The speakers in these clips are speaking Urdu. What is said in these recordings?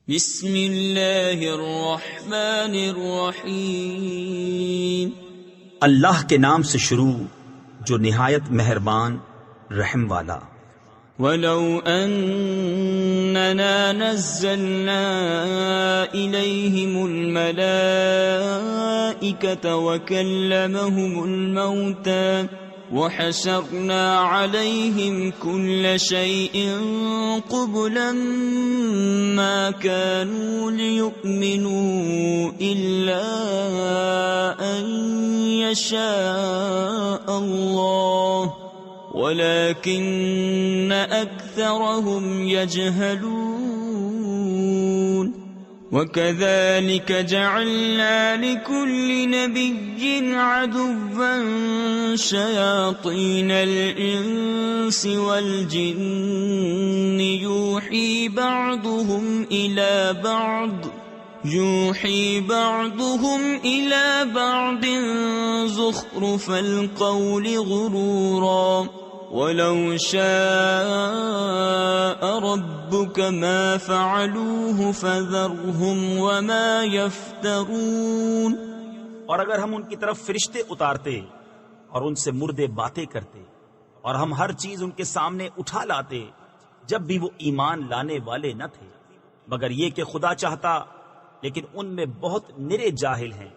بسم اللہ الرحمن الرحیم۔ اللہ کے نام سے شروع جو نہایت مہربان رحم والا۔ وَلَوْ أَنَّنَا نَزَّلْنَا إِلَيْهِمُ الْمَلَائِكَةَ وَكَلَّمَهُمُ الْمَوْتَى وَحَشَرْنَا عَلَيْهِمْ كُلَّ شَيْءٍ قُبُلًا مَا كَانُوا لِيُؤْمِنُوا إِلَّا أَن يَشَاءَ اللَّهُ وَلَكِنَّ أَكْثَرَهُمْ يَجْهَلُونَ وَكَذَلِكَ جَعَلْنَا لِكُلِّ نَبِيٍّ عَدُوًّا شَيَاطِينَ الْإِنسِ وَالْجِنِّ يُوحِي بَعْضُهُمْ إِلَى بَعْضٍ زُخْرُفَ الْقَوْلِ غُرُورًا وَلَوْ شَاءَ رَبُّكَ مَا فَعَلُوهُ فَذَرْهُمْ وَمَا يَفْتَرُونَ۔ اور اگر ہم ان کی طرف فرشتے اتارتے اور ان سے مردے باتیں کرتے اور ہم ہر چیز ان کے سامنے اٹھا لاتے جب بھی وہ ایمان لانے والے نہ تھے، مگر یہ کہ خدا چاہتا، لیکن ان میں بہت نرے جاہل ہیں۔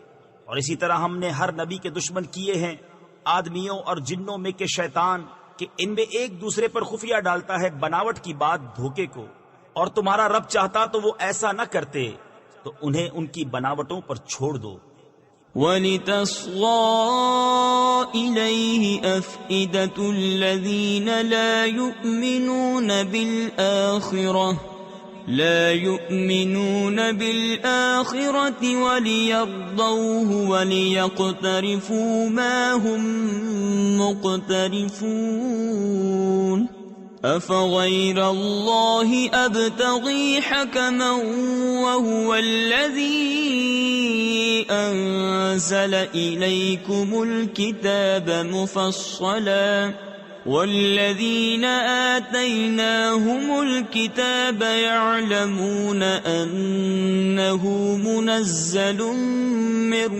اور اسی طرح ہم نے ہر نبی کے دشمن کیے ہیں آدمیوں اور جنوں میں کہ شیطان، کہ ان میں ایک دوسرے پر خفیہ ڈالتا ہے بناوٹ کی بات دھوکے کو، اور تمہارا رب چاہتا تو وہ ایسا نہ کرتے، تو انہیں ان کی بناوٹوں پر چھوڑ دو۔ وَلِتَصْغَىٰ إِلَيْهِ أَفْئِدَةُ الَّذِينَ لَا يُؤْمِنُونَ بِالْآخِرَةِ وَلِيَرْضَوْهُ وَلِيَقْتَرِفُوا مَا هُمْ مُقْتَرِفُونَ۔ أَفَغَيْرَ اللَّهِ أَبْتَغِي حَكَمًا وَهُوَ الَّذِي أَنزَلَ إِلَيْكُمُ الْكِتَابَ مُفَصَّلًا وَالَّذِينَ آتَيْنَاهُمُ الْكِتَابَ يَعْلَمُونَ أَنَّهُ مُنَزَّلٌ مِّن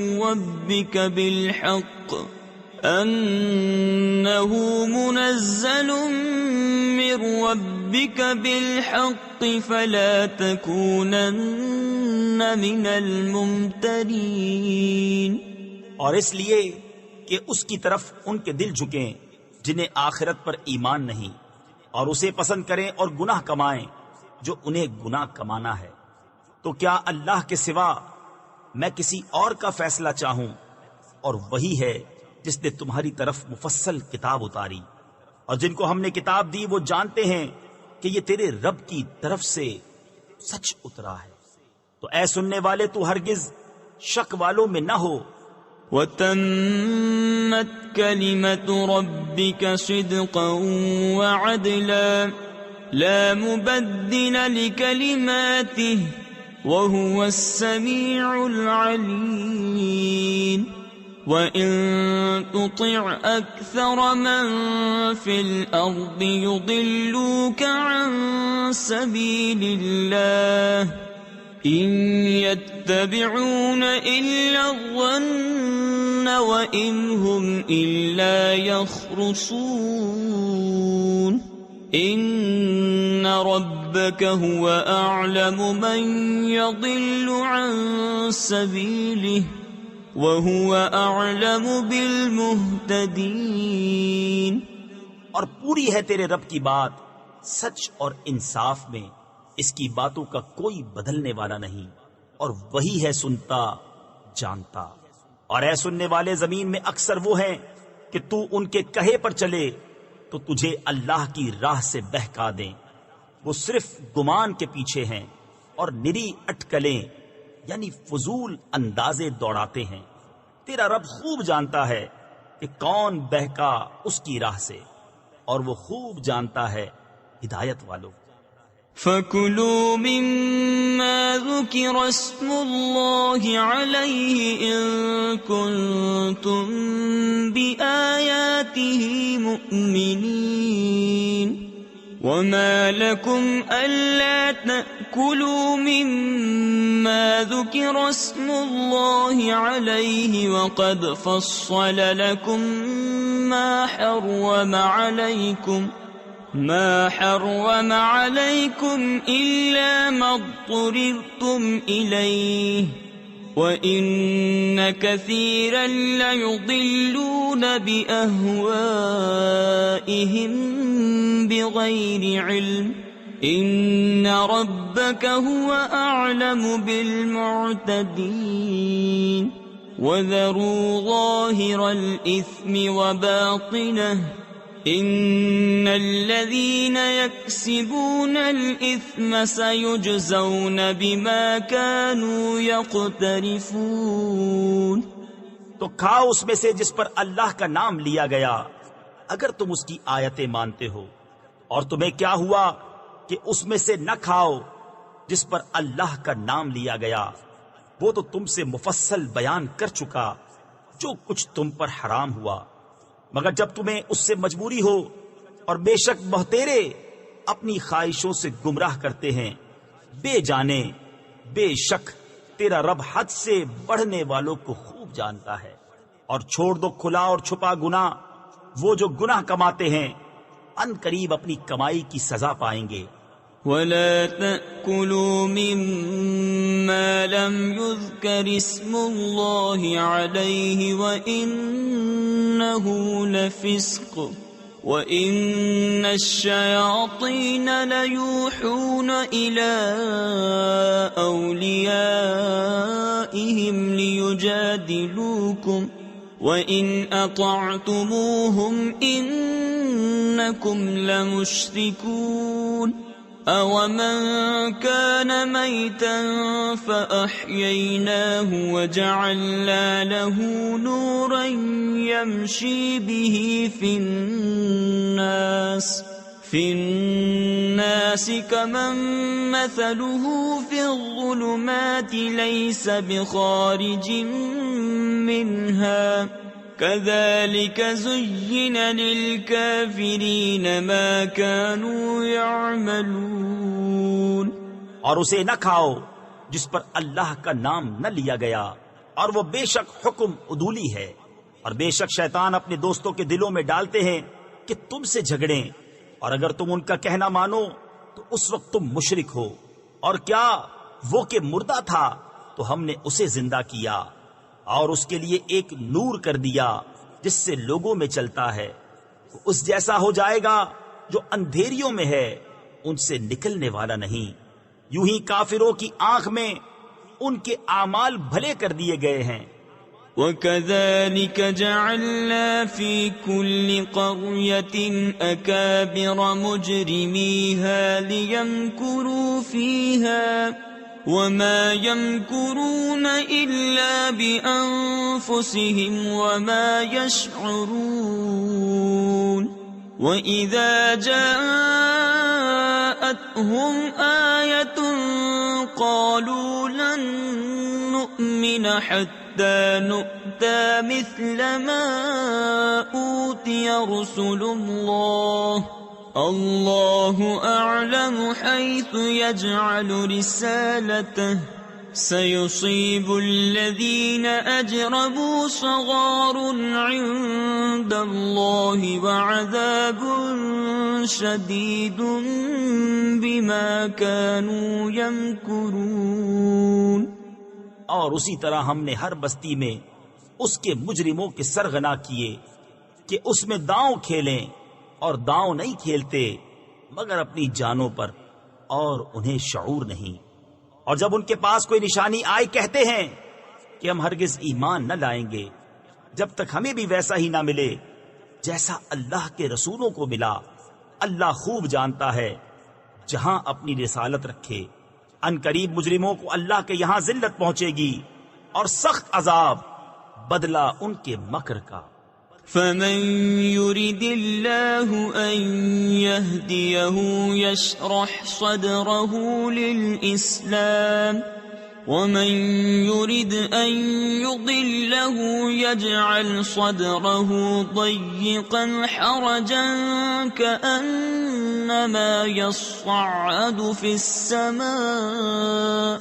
رَّبِّكَ بِالْحَقِّ فَلَا تَكُونَنَّ مِنَ الْمُمْتَرِينَ۔ اور اس لیے کہ اس کی طرف ان کے دل جھکیں جنہیں آخرت پر ایمان نہیں، اور اسے پسند کریں اور گناہ کمائیں جو انہیں گناہ کمانا ہے۔ تو کیا اللہ کے سوا میں کسی اور کا فیصلہ چاہوں؟ اور وہی ہے جس نے تمہاری طرف مفصل کتاب اتاری، اور جن کو ہم نے کتاب دی وہ جانتے ہیں کہ یہ تیرے رب کی طرف سے سچ اترا ہے۔ تو اے سننے والے تو ہرگز شک والوں میں نہ ہو۔ وَتَمَّتْ كَلِمَةُ رَبِّكَ صِدْقًا وَعَدْلًا لَا مُبَدِّلَ لِكَلِمَاتِهِ وَهُوَ السَّمِيعُ الْعَلِيمُ۔ وَإِن تُطِعْ أَكْثَرَ مَن فِي الْأَرْضِ يُضِلُّوكَ عَن سَبِيلِ اللَّهِ إِن يَتَّبِعُونَ إِلَّا الظَّنَّ وَإِنْ هُمْ إِلَّا يَخْرُصُونَ إِنَّ رَبَّكَ هُوَ أَعْلَمُ مَن يَضِلُّ عَن سَبِيلِهِ وَهُوَ أَعْلَمُ بِالْمُهْتَدِينَ۔ اور پوری ہے تیرے رب کی بات سچ اور انصاف میں، اس کی باتوں کا کوئی بدلنے والا نہیں، اور وہی ہے سنتا جانتا۔ اور اے سننے والے زمین میں اکثر وہ ہیں کہ تو ان کے کہے پر چلے تو تجھے اللہ کی راہ سے بہکا دیں، وہ صرف گمان کے پیچھے ہیں اور نری اٹکلیں یعنی فضول اندازے دوڑاتے ہیں۔ تیرا رب خوب جانتا ہے کہ کون بہکا اس کی راہ سے، اور وہ خوب جانتا ہے ہدایت والوں۔ فَكُلُوا مِمَّا ذُكِرَ اسْمُ اللَّهِ عَلَيْهِ إِن كُنتُم بِآيَاتِهِ مُؤْمِنِينَ وما لكم ألا تأكلوا مما ذكر اسم الله عليه وقد فصل لكم ما حرم عليكم إلا ما اضطررتم إليه وَإِنَّ كَثِيرًا لَيُضِلُّونَ بِأَهْوَائِهِمْ بِغَيْرِ عِلْمٍ إِنَّ رَبَّكَ هُوَ أَعْلَمُ بِالْمُعْتَدِينَ وَذَرُوا ظَاهِرَ الْإِثْمِ وَبَاطِنَهُ إِنَّ الَّذِينَ يَكْسِبُونَ الْإِثْمَ سَيُجْزَوْنَ بِمَا كَانُوا يَقْتَرِفُونَ۔ تو کھاؤ اس میں سے جس پر اللہ کا نام لیا گیا اگر تم اس کی آیتیں مانتے ہو، اور تمہیں کیا ہوا کہ اس میں سے نہ کھاؤ جس پر اللہ کا نام لیا گیا، وہ تو تم سے مفصل بیان کر چکا جو کچھ تم پر حرام ہوا، مگر جب تمہیں اس سے مجبوری ہو، اور بے شک بہتیرے اپنی خواہشوں سے گمراہ کرتے ہیں، بے جانے بے شک تیرا رب حد سے بڑھنے والوں کو خوب جانتا ہے۔ اور چھوڑ دو کھلا اور چھپا گناہ، وہ جو گناہ کماتے ہیں ان قریب اپنی کمائی کی سزا پائیں گے۔ وَلَا تَأْكُلُوا مِمَّا لَمْ يُذْكَرِ اسْمُ اللَّهِ عَلَيْهِ وَإِنَّهُ لَفِسْقٌ وَإِنَّ الشَّيَاطِينَ لَيُوحُونَ إِلَىٰ أَوْلِيَائِهِمْ لِيُجَادِلُوكُمْ وَإِنْ أَطَعْتُمُوهُمْ إِنَّكُمْ لَمُشْرِكُونَ أَوَمَنْ كَانَ مَيْتًا فَأَحْيَيْنَاهُ وَجَعَلْنَا لَهُ نُورًا يَمْشِي بِهِ فِي النَّاسِ كَمَنْ مَثَلُهُ فِي الظُّلُمَاتِ لَيْسَ بِخَارِجٍ مِّنْهَا كَذَلِكَ زُيِّنَ لِلْكَافِرِينَ مَا كَانُوا يَعْمَلُونَ۔ اور اسے نہ کھاؤ جس پر اللہ کا نام نہ لیا گیا، اور وہ بے شک حکم عدولی ہے، اور بے شک شیطان اپنے دوستوں کے دلوں میں ڈالتے ہیں کہ تم سے جھگڑیں، اور اگر تم ان کا کہنا مانو تو اس وقت تم مشرک ہو۔ اور کیا وہ کہ مردہ تھا تو ہم نے اسے زندہ کیا اور اس کے لیے ایک نور کر دیا جس سے لوگوں میں چلتا ہے، وہ اس جیسا ہو جائے گا جو اندھیریوں میں ہے، ان سے نکلنے والا نہیں۔ یوں ہی کافروں کی آنکھ میں ان کے اعمال بھلے کر دیے گئے ہیں۔ وَكَذَلِكَ جَعَلْنَا فِي كُلِّ قَرْيَةٍ أَكَابِرَ مُجْرِمِيهَا لِيَمْكُرُوا فِيهَا وَمَا يَمْكُرُونَ إِلَّا بِأَنفُسِهِمْ وَمَا يَشْعُرُونَ وَإِذَا جَاءَتْهُمْ آيَةٌ قَالُوا لَن نُّؤْمِنَ حَتَّى نُؤْتَى مِثْلَ مَا أُوتِيَ رُسُلُ اللَّهِ أَعْلَمُ حَيْثُ يَجْعَلُ رِسَالَتَهُ سَيُصِيبُ الَّذِينَ أَجْرَمُوا صَغَارٌ عِندَ اللَّهِ وَعَذَابٌ شَدِيدٌ بِمَا كَانُوا يَمْكُرُونَ۔ اور اسی طرح ہم نے ہر بستی میں اس کے مجرموں کے سرغنا کیے کہ اس میں داؤں کھیلیں، اور داؤں نہیں کھیلتے مگر اپنی جانوں پر، اور انہیں شعور نہیں۔ اور جب ان کے پاس کوئی نشانی آئی کہتے ہیں کہ ہم ہرگز ایمان نہ لائیں گے جب تک ہمیں بھی ویسا ہی نہ ملے جیسا اللہ کے رسولوں کو ملا۔ اللہ خوب جانتا ہے جہاں اپنی رسالت رکھے۔ ان قریب مجرموں کو اللہ کے یہاں ذلت پہنچے گی اور سخت عذاب، بدلہ ان کے مکر کا۔ فَمَن يُرِدِ اللَّهُ أَن يَهْدِيَهُ يَشْرَحْ صَدْرَهُ لِلْإِسْلَامِ ومن يرد أن يضله يجعل صدره ضيقا حرجا كأنما يصعد في السماء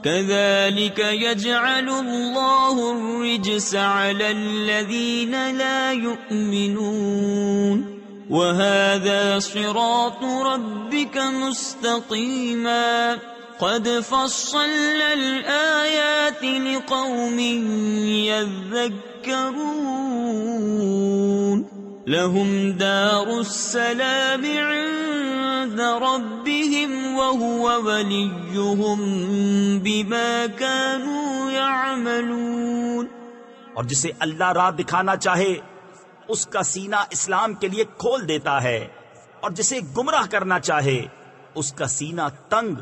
كذلك يجعل الله الرجس على الذين لا يؤمنون وهذا صراط ربك مستقيما قد فصلنا الآيات لقوم يذكرون لهم دار السلام عند ربهم وهو وليهم بما كانوا يعملون. اور جسے اللہ راہ دکھانا چاہے اس کا سینہ اسلام کے لیے کھول دیتا ہے، اور جسے گمراہ کرنا چاہے اس کا سینہ تنگ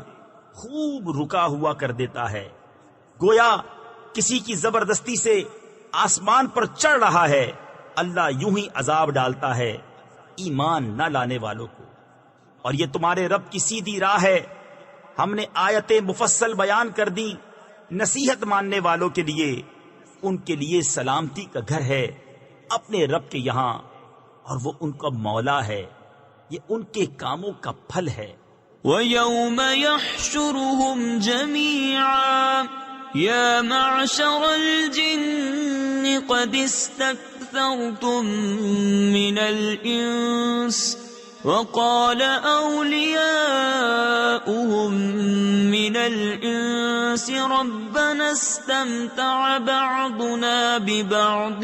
خوب رکا ہوا کر دیتا ہے، گویا کسی کی زبردستی سے آسمان پر چڑھ رہا ہے. اللہ یوں ہی عذاب ڈالتا ہے ایمان نہ لانے والوں کو. اور یہ تمہارے رب کی سیدھی راہ ہے، ہم نے آیتیں مفصل بیان کر دی نصیحت ماننے والوں کے لیے. ان کے لیے سلامتی کا گھر ہے اپنے رب کے یہاں، اور وہ ان کا مولا ہے، یہ ان کے کاموں کا پھل ہے. وَيَوْمَ يَحْشُرُهُمْ جَمِيعًا يَا مَعْشَرَ الْجِنِّ قَدِ اسْتَكْثَرْتُم مِّنَ الْإِنسِ وَقَالَ أَوْلِيَاؤُهُم مِّنَ الْإِنسِ رَبَّنَا اسْتَمْتَعَ بَعْضُنَا بِبَعْضٍ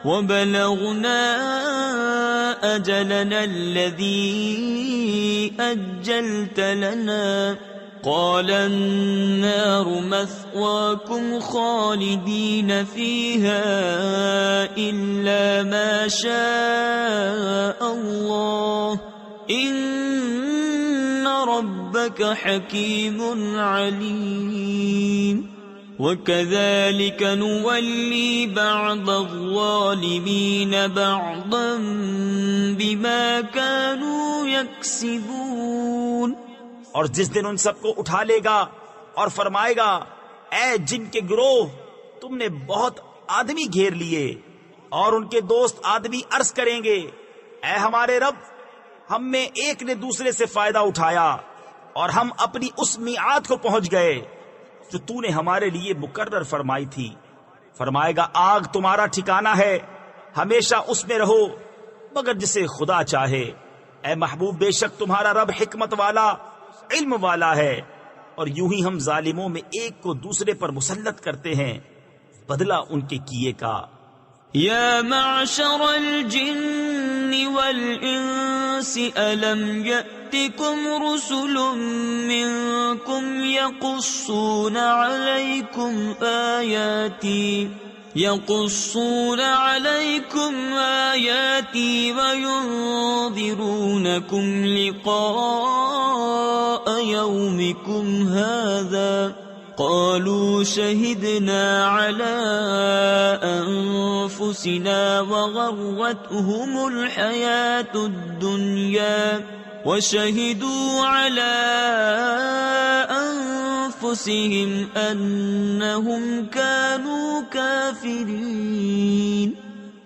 وَبَلَغْنَا أَجَلَنَا الَّذِي أَجَّلْتَ لَنَا قَالَ النَّارُ مَثْوَاكُمْ خَالِدِينَ فِيهَا إِلَّا مَا شَاءَ اللَّهُ إِنَّ رَبَّكَ حَكِيمٌ عَلِيمٌ. وَكَذَلِكَ نُوَلِّي بَعْضَ الظَّالِمِينَ بَعْضًا بِمَا كَانُوا يَكْسِبُونَ. اور جس دن ان سب کو اٹھا لے گا اور فرمائے گا اے جن کے گروہ تم نے بہت آدمی گھیر لیے، اور ان کے دوست آدمی عرض کریں گے اے ہمارے رب، ہم میں ایک نے دوسرے سے فائدہ اٹھایا اور ہم اپنی اس میعاد کو پہنچ گئے جو تو نے ہمارے لیے مقرر فرمائی تھی. فرمائے گا آگ تمہارا ٹھکانہ ہے، ہمیشہ اس میں رہو مگر جسے خدا چاہے. اے محبوب بے شک تمہارا رب حکمت والا علم والا ہے. اور یوں ہی ہم ظالموں میں ایک کو دوسرے پر مسلط کرتے ہیں بدلہ ان کے کیے کا. يا معشر الجن والإنس ألم يأتكم رسل منكم يقصون عليكم آياتي وينذرونكم لقاء يومكم هذا قالوا شهدنا على أنفسنا وغرتهم الحياة الدنيا وشهدوا على أنفسهم أنهم كانوا كافرين.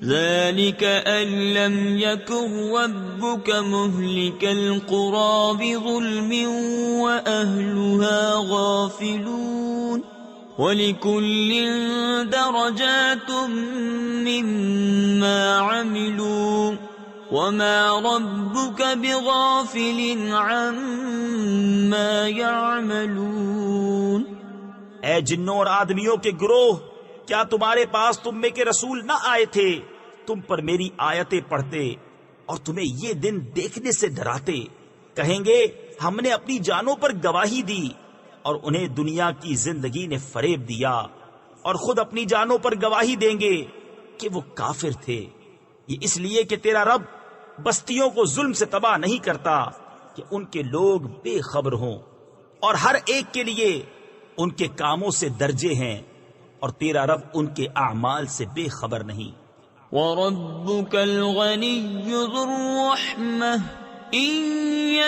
ذلك أن لم يكن ربك مهلك القرى بظلم وأهلها غافلون. وَلِكُلٍّ دَرَجَاتٌ مِّمَّا عَمِلُوا وَمَا رَبُّكَ بِغَافِلٍ عَمَّا يَعْمَلُونَ. اے جنوں اور آدمیوں کے گروہ، کیا تمہارے پاس تم میں کے رسول نہ آئے تھے تم پر میری آیتیں پڑھتے اور تمہیں یہ دن دیکھنے سے ڈراتے؟ کہیں گے ہم نے اپنی جانوں پر گواہی دی، اور انہیں دنیا کی زندگی نے فریب دیا، اور خود اپنی جانوں پر گواہی دیں گے کہ وہ کافر تھے. یہ اس لیے کہ تیرا رب بستیوں کو ظلم سے تباہ نہیں کرتا کہ ان کے لوگ بے خبر ہوں، اور ہر ایک کے لیے ان کے کاموں سے درجے ہیں، اور تیرا رب ان کے اعمال سے بے خبر نہیں. وَرَبُّكَ الْغَنِيُّ ذُو الرَّحْمَةِ إِن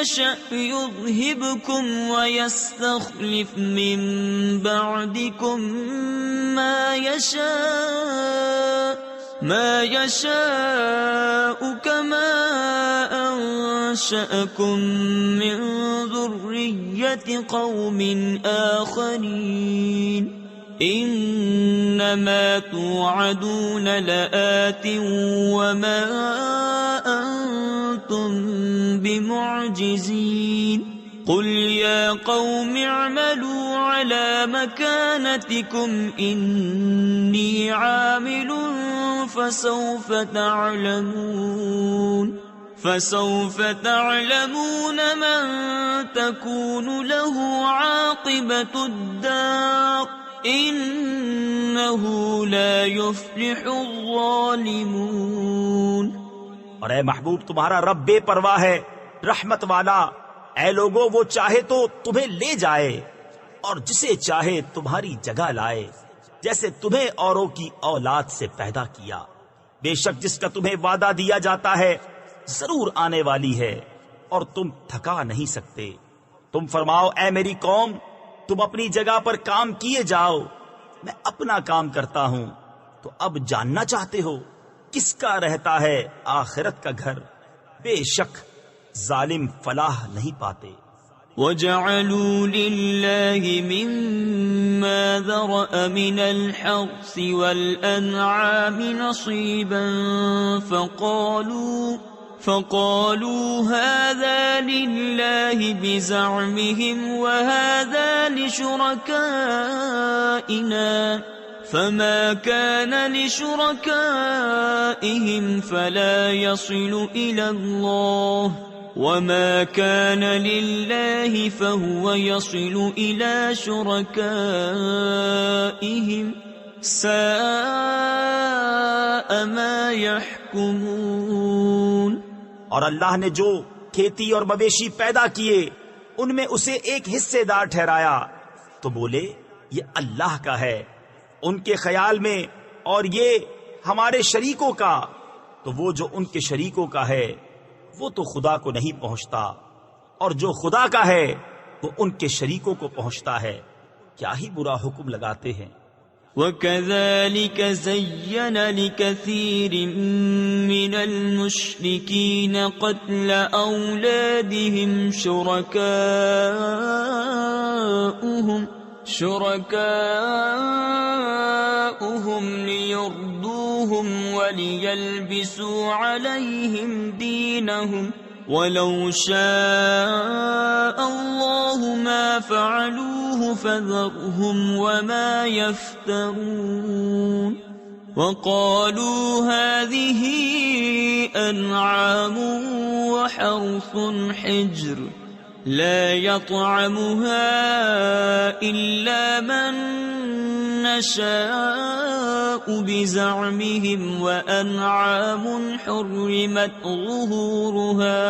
يشأ يذهبكم ويستخلف من بعدكم ما يشاء كما أنشأكم من ذرية قوم آخرين إنما توعدون لآت وما أنتم بمعجزين قل يا قوم اعملوا على مكانتكم إني عامل فسوف تعلمون من تكون له عاقبة الدار إنه لا يفلح الظالمون۔ اور اے محبوب تمہارا رب بے پرواہ ہے، رحمت والا۔ اے لوگو، وہ چاہے تو تمہیں لے جائے اور جسے چاہے تمہاری جگہ لائے، جیسے تمہیں اوروں کی اولاد سے پیدا کیا۔ بے شک جس کا تمہیں وعدہ دیا جاتا ہے ضرور آنے والی ہے اور تم تھکا نہیں سکتے۔ تم فرماؤ اے میری قوم، تم اپنی جگہ پر کام کیے جاؤ، میں اپنا کام کرتا ہوں۔ تو اب جاننا چاہتے ہو کس کا رہتا ہے آخرت کا گھر؟ بے شک ظالم فلاح نہیں پاتے۔ وَجَعَلُوا لِلَّهِ مِمَّا ذَرَأَ مِنَ الْحَرْثِ وَالْأَنْعَامِ نَصِيبًا فقالوا هذا لله بزعمهم وهذا لشركائنا فما كان لشركائهم فلا يصل إلى الله وما كان لله فهو يصل إلى شركائهم ساء ما يحكمون۔ اور اللہ نے جو کھیتی اور مویشی پیدا کیے ان میں اسے ایک حصے دار ٹھہرایا تو بولے یہ اللہ کا ہے ان کے خیال میں، اور یہ ہمارے شریکوں کا، تو وہ جو ان کے شریکوں کا ہے وہ تو خدا کو نہیں پہنچتا، اور جو خدا کا ہے وہ ان کے شریکوں کو پہنچتا ہے۔ کیا ہی برا حکم لگاتے ہیں۔ وَكَذَلِكَ زَيَّنَ لِكَثِيرٍ مِّنَ الْمُشْرِكِينَ قَتْلَ أَوْلَادِهِمْ شُرَكَاؤُهُمْ لِيُرْدُوهُمْ وَلِيَلْبِسُوا عَلَيْهِمْ دِينَهُمْ وَلَوْ شَاءَ اللَّهُ مَا فَعَلُوهُ فَذَرْهُمْ وَمَا يَفْتَرُونَ۔ وَقَالُوا هَٰذِهِ أَنْعَامٌ وَحَرْثٌ حِجْرٌ لَا يَطْعَمُهَا إِلَّا مَن نَّشَاءُ بِزَعْمِهِمْ وَأَنْعَامٌ حُرِّمَتْ ظُهُورُهَا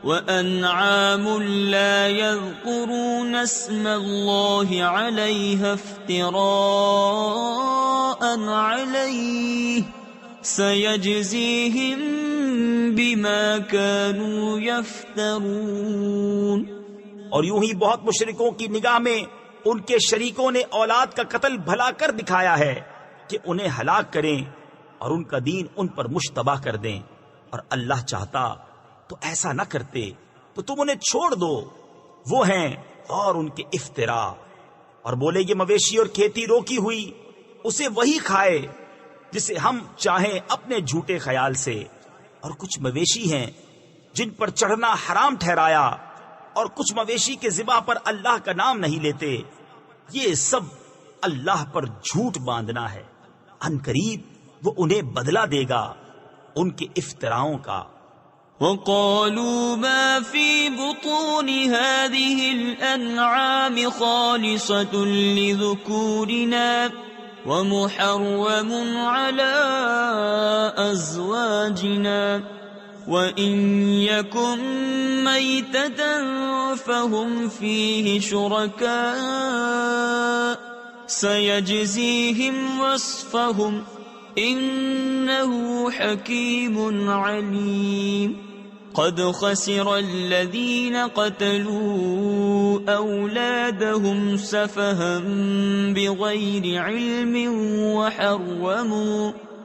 وَأَنْعَامٌ لَّا يَذْكُرُونَ اسْمَ اللَّهِ عَلَيْهَا افْتِرَاءً عَلَيْهِ سَيَجْزِيهِم بِمَا كَانُوا يَفْتَرُونَ۔ اور یوں ہی بہت مشرکوں کی نگاہ میں ان کے شریکوں نے اولاد کا قتل بھلا کر دکھایا ہے کہ انہیں ہلاک کریں اور ان کا دین ان پر مشتبہ کر دیں، اور اللہ چاہتا تو ایسا نہ کرتے، تو تم انہیں چھوڑ دو، وہ ہیں اور ان کے افترا۔ اور بولے یہ مویشی اور کھیتی روکی ہوئی اسے وہی کھائے جسے ہم چاہیں اپنے جھوٹے خیال سے، اور کچھ مویشی ہیں جن پر چڑھنا حرام ٹھہرایا، اور کچھ مویشی کے ذبح پر اللہ کا نام نہیں لیتے، یہ سب اللہ پر جھوٹ باندھنا ہے۔ ان قریب وہ انہیں بدلہ دے گا ان کے افتراؤں کا۔ وَقَالُوا مَا فِي بُطُونِ هَٰذِهِ الْأَنْعَامِ خَالِصَةٌ لِذُكُورِنَا وَمُحَرَّمٌ عَلَىٰ أَزْوَاجِنَا وَإِن يَكُن مَّيْتَةً فَهُمْ فِيهِ شُرَكَاءُ سَيَجْزِيهِمْ وَصْفَهُمْ إِنَّهُ حَكِيمٌ عَلِيمٌ۔ قد خسر الذين قتلوا أولادهم سفها بغير علم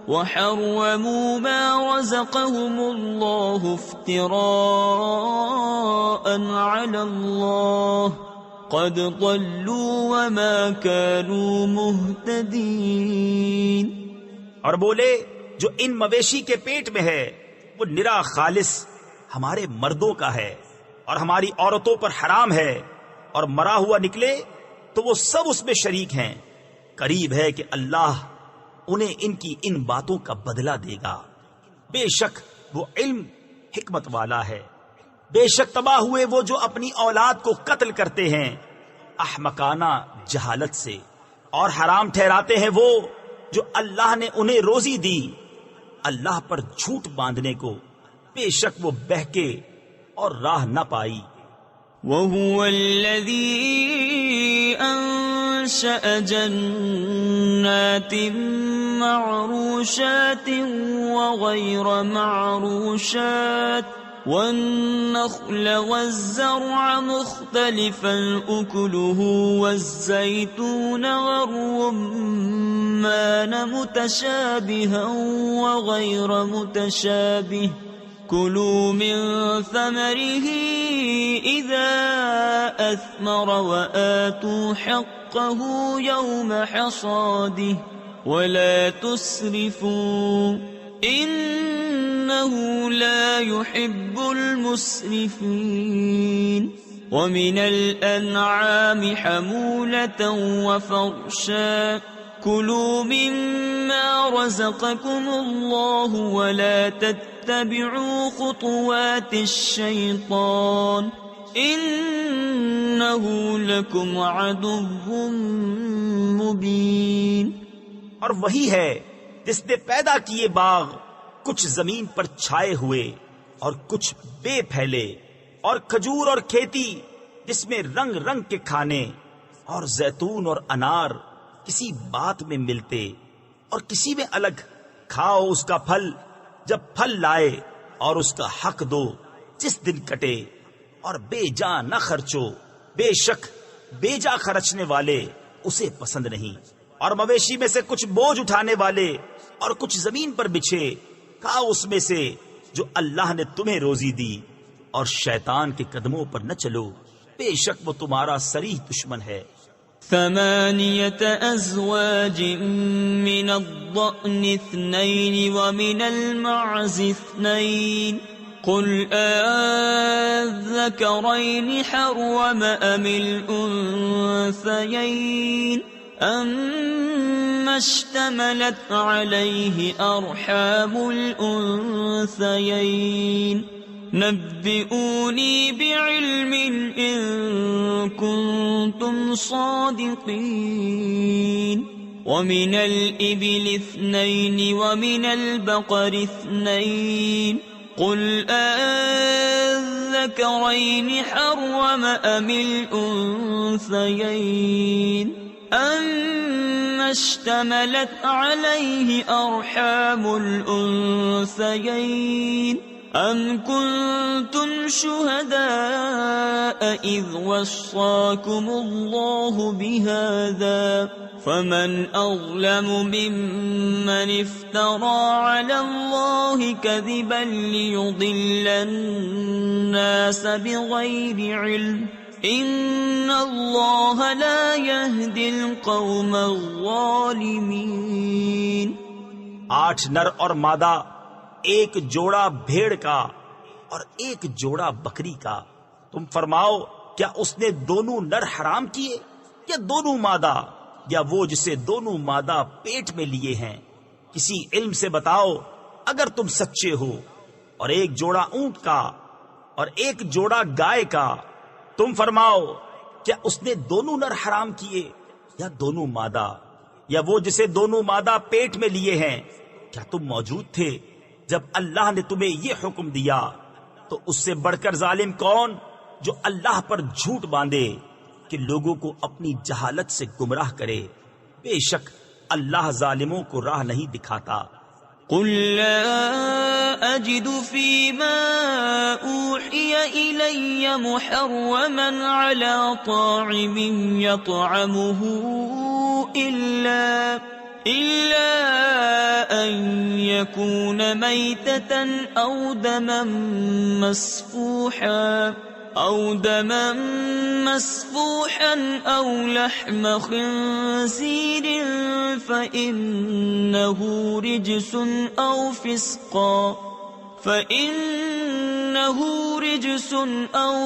وحرموا ما رزقهم الله افتراء على الله قد ضلوا وما كانوا مهتدين. اور بولے جو ان مویشی کے پیٹ میں ہے وہ نرا خالص ہمارے مردوں کا ہے اور ہماری عورتوں پر حرام ہے، اور مرا ہوا نکلے تو وہ سب اس میں شریک ہیں. قریب ہے کہ اللہ انہیں ان کی ان باتوں کا بدلہ دے گا. بے شک وہ علم حکمت والا ہے. بے شک تباہ ہوئے وہ جو اپنی اولاد کو قتل کرتے ہیں احمقانہ جہالت سے، اور حرام ٹھہراتے ہیں وہ جو اللہ نے انہیں روزی دی اللہ پر جھوٹ باندھنے کو. بے شک وہ بہکے اور راہ نہ پائی. وَهُوَ الَّذِي أَنشَأَ جَنَّاتٍ مَّعْرُوشَاتٍ وَغَيْرَ مَعْرُوشَاتٍ وَالنَّخْلَ وَالزَّرْعَ مُخْتَلِفًا أُكُلُهُ وَالزَّيْتُونَ وَالرُّمَّانَ مُتَشَابِهًا وَغَيْرَ مُتَشَابِهٍ كُلُوا مِن ثَمَرِهِ إِذَا أَثْمَرَ وَآتُوا حَقَّهُ يَوْمَ حَصَادِهِ وَلَا تُسْرِفُوا إِنَّهُ لَا يُحِبُّ الْمُسْرِفِينَ. وَمِنَ الْأَنْعَامِ حَمُولَةً وَفَرْشًا كُلُوا مِمَّا رَزَقَكُمُ اللَّهُ وَلَا تَتَّبِعُوا خُطُوَاتِ الشَّيْطَانِ إِنَّهُ لَكُمْ عَدُوٌّ مُبِينٌ. اور وہی ہے جس نے پیدا کیے باغ کچھ زمین پر چھائے ہوئے اور کچھ بے پھیلے، اور کھجور اور کھیتی جس میں رنگ رنگ کے کھانے، اور زیتون اور انار کسی بات میں ملتے اور کسی میں الگ. کھاؤ اس کا پھل جب پھل لائے، اور اس کا حق دو جس دن کٹے، اور بے جا نہ خرچو. بے شک بے جا خرچنے والے اسے پسند نہیں. اور مویشی میں سے کچھ بوجھ اٹھانے والے اور کچھ زمین پر بچھے. کھاؤ اس میں سے جو اللہ نے تمہیں روزی دی، اور شیطان کے قدموں پر نہ چلو، بے شک وہ تمہارا صریح دشمن ہے. 8 أزواج من الضأن 2 ومن المعز 2 قل أذكرين حرم أم الأنثيين أما اشتملت عليه أرحام الأنثيين نبئوني بعلم إن كنتم صادقين. ومن الإبل 2 ومن البقر 2 قل أذكرين حرم أم الأنثيين أما اشتملت عليه أرحام الأنثيين أم كنتم شهداء إذ وصاكم الله بهذا فمن أظلم ممن افترى على الله كذبا ليضل الناس بغير علم إن الله لا يهدي القوم الظالمين. 8 نر اور مادہ، ایک جوڑا بھیڑ کا اور ایک جوڑا بکری کا. تم فرماؤ کیا اس نے دونوں نر حرام کیے یا دونوں مادہ، یا وہ جسے دونوں مادہ پیٹ میں لیے ہیں؟ کسی علم سے بتاؤ اگر تم سچے ہو. اور ایک جوڑا اونٹ کا اور ایک جوڑا گائے کا. تم فرماؤ کیا اس نے دونوں نر حرام کیے یا دونوں مادہ، یا وہ جسے دونوں مادہ پیٹ میں لیے ہیں؟ کیا تم موجود تھے جب اللہ نے تمہیں یہ حکم دیا؟ تو اس سے بڑھ کر ظالم کون جو اللہ پر جھوٹ باندھے کہ لوگوں کو اپنی جہالت سے گمراہ کرے. بے شک اللہ ظالموں کو راہ نہیں دکھاتا. قل لا أجد فيما أوحي إلي محرما على طاعم يطعمه إلا أن يكون ميتة أو دما مسفوحا أو لحم خنزير فإنه رجس أو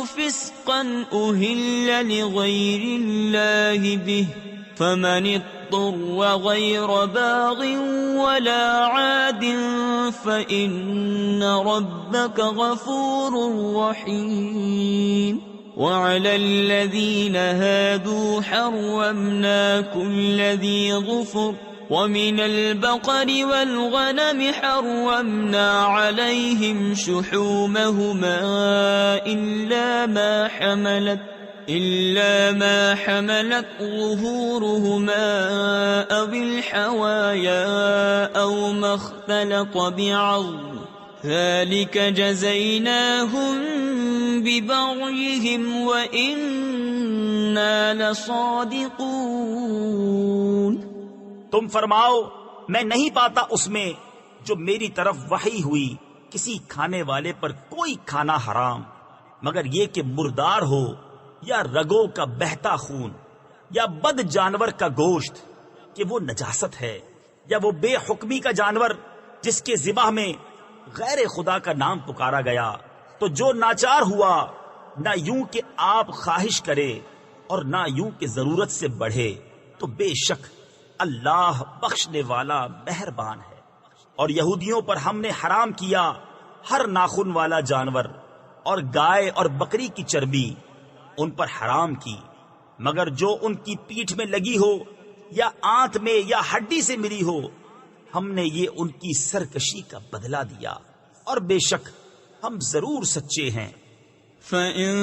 فسقا أهل لغير الله به فمن اضطر غير باغ ولا عاد فإن ربك غفور رحيم وعلى الذين هادوا حرمنا كل ذي ظفر ومن البقر والغنم حرمنا عليهم شحومهما إلا ما حملت ظهورهما أو الحوايا أو ما اختلط بعظم ذلك جزيناهم ببغيهم وإنا لصادقون۔ تم فرماؤ میں نہیں پاتا اس میں جو میری طرف وحی ہوئی کسی کھانے والے پر کوئی کھانا حرام مگر یہ کہ مردار ہو یا رگوں کا بہتا خون یا بد جانور کا گوشت کہ وہ نجاست ہے، یا وہ بے حکمی کا جانور جس کے ذبح میں غیر خدا کا نام پکارا گیا، تو جو ناچار ہوا نہ یوں کہ آپ خواہش کرے اور نہ یوں کہ ضرورت سے بڑھے، تو بے شک اللہ بخشنے والا مہربان ہے۔ اور یہودیوں پر ہم نے حرام کیا ہر ناخن والا جانور اور گائے اور بکری کی چربی ان پر حرام کی، مگر جو ان کی پیٹھ میں لگی ہو یا آنت میں یا ہڈی سے ملی ہو، ہم نے یہ ان کی سرکشی کا بدلہ دیا، اور بے شک ہم ضرور سچے ہیں۔ فَإِن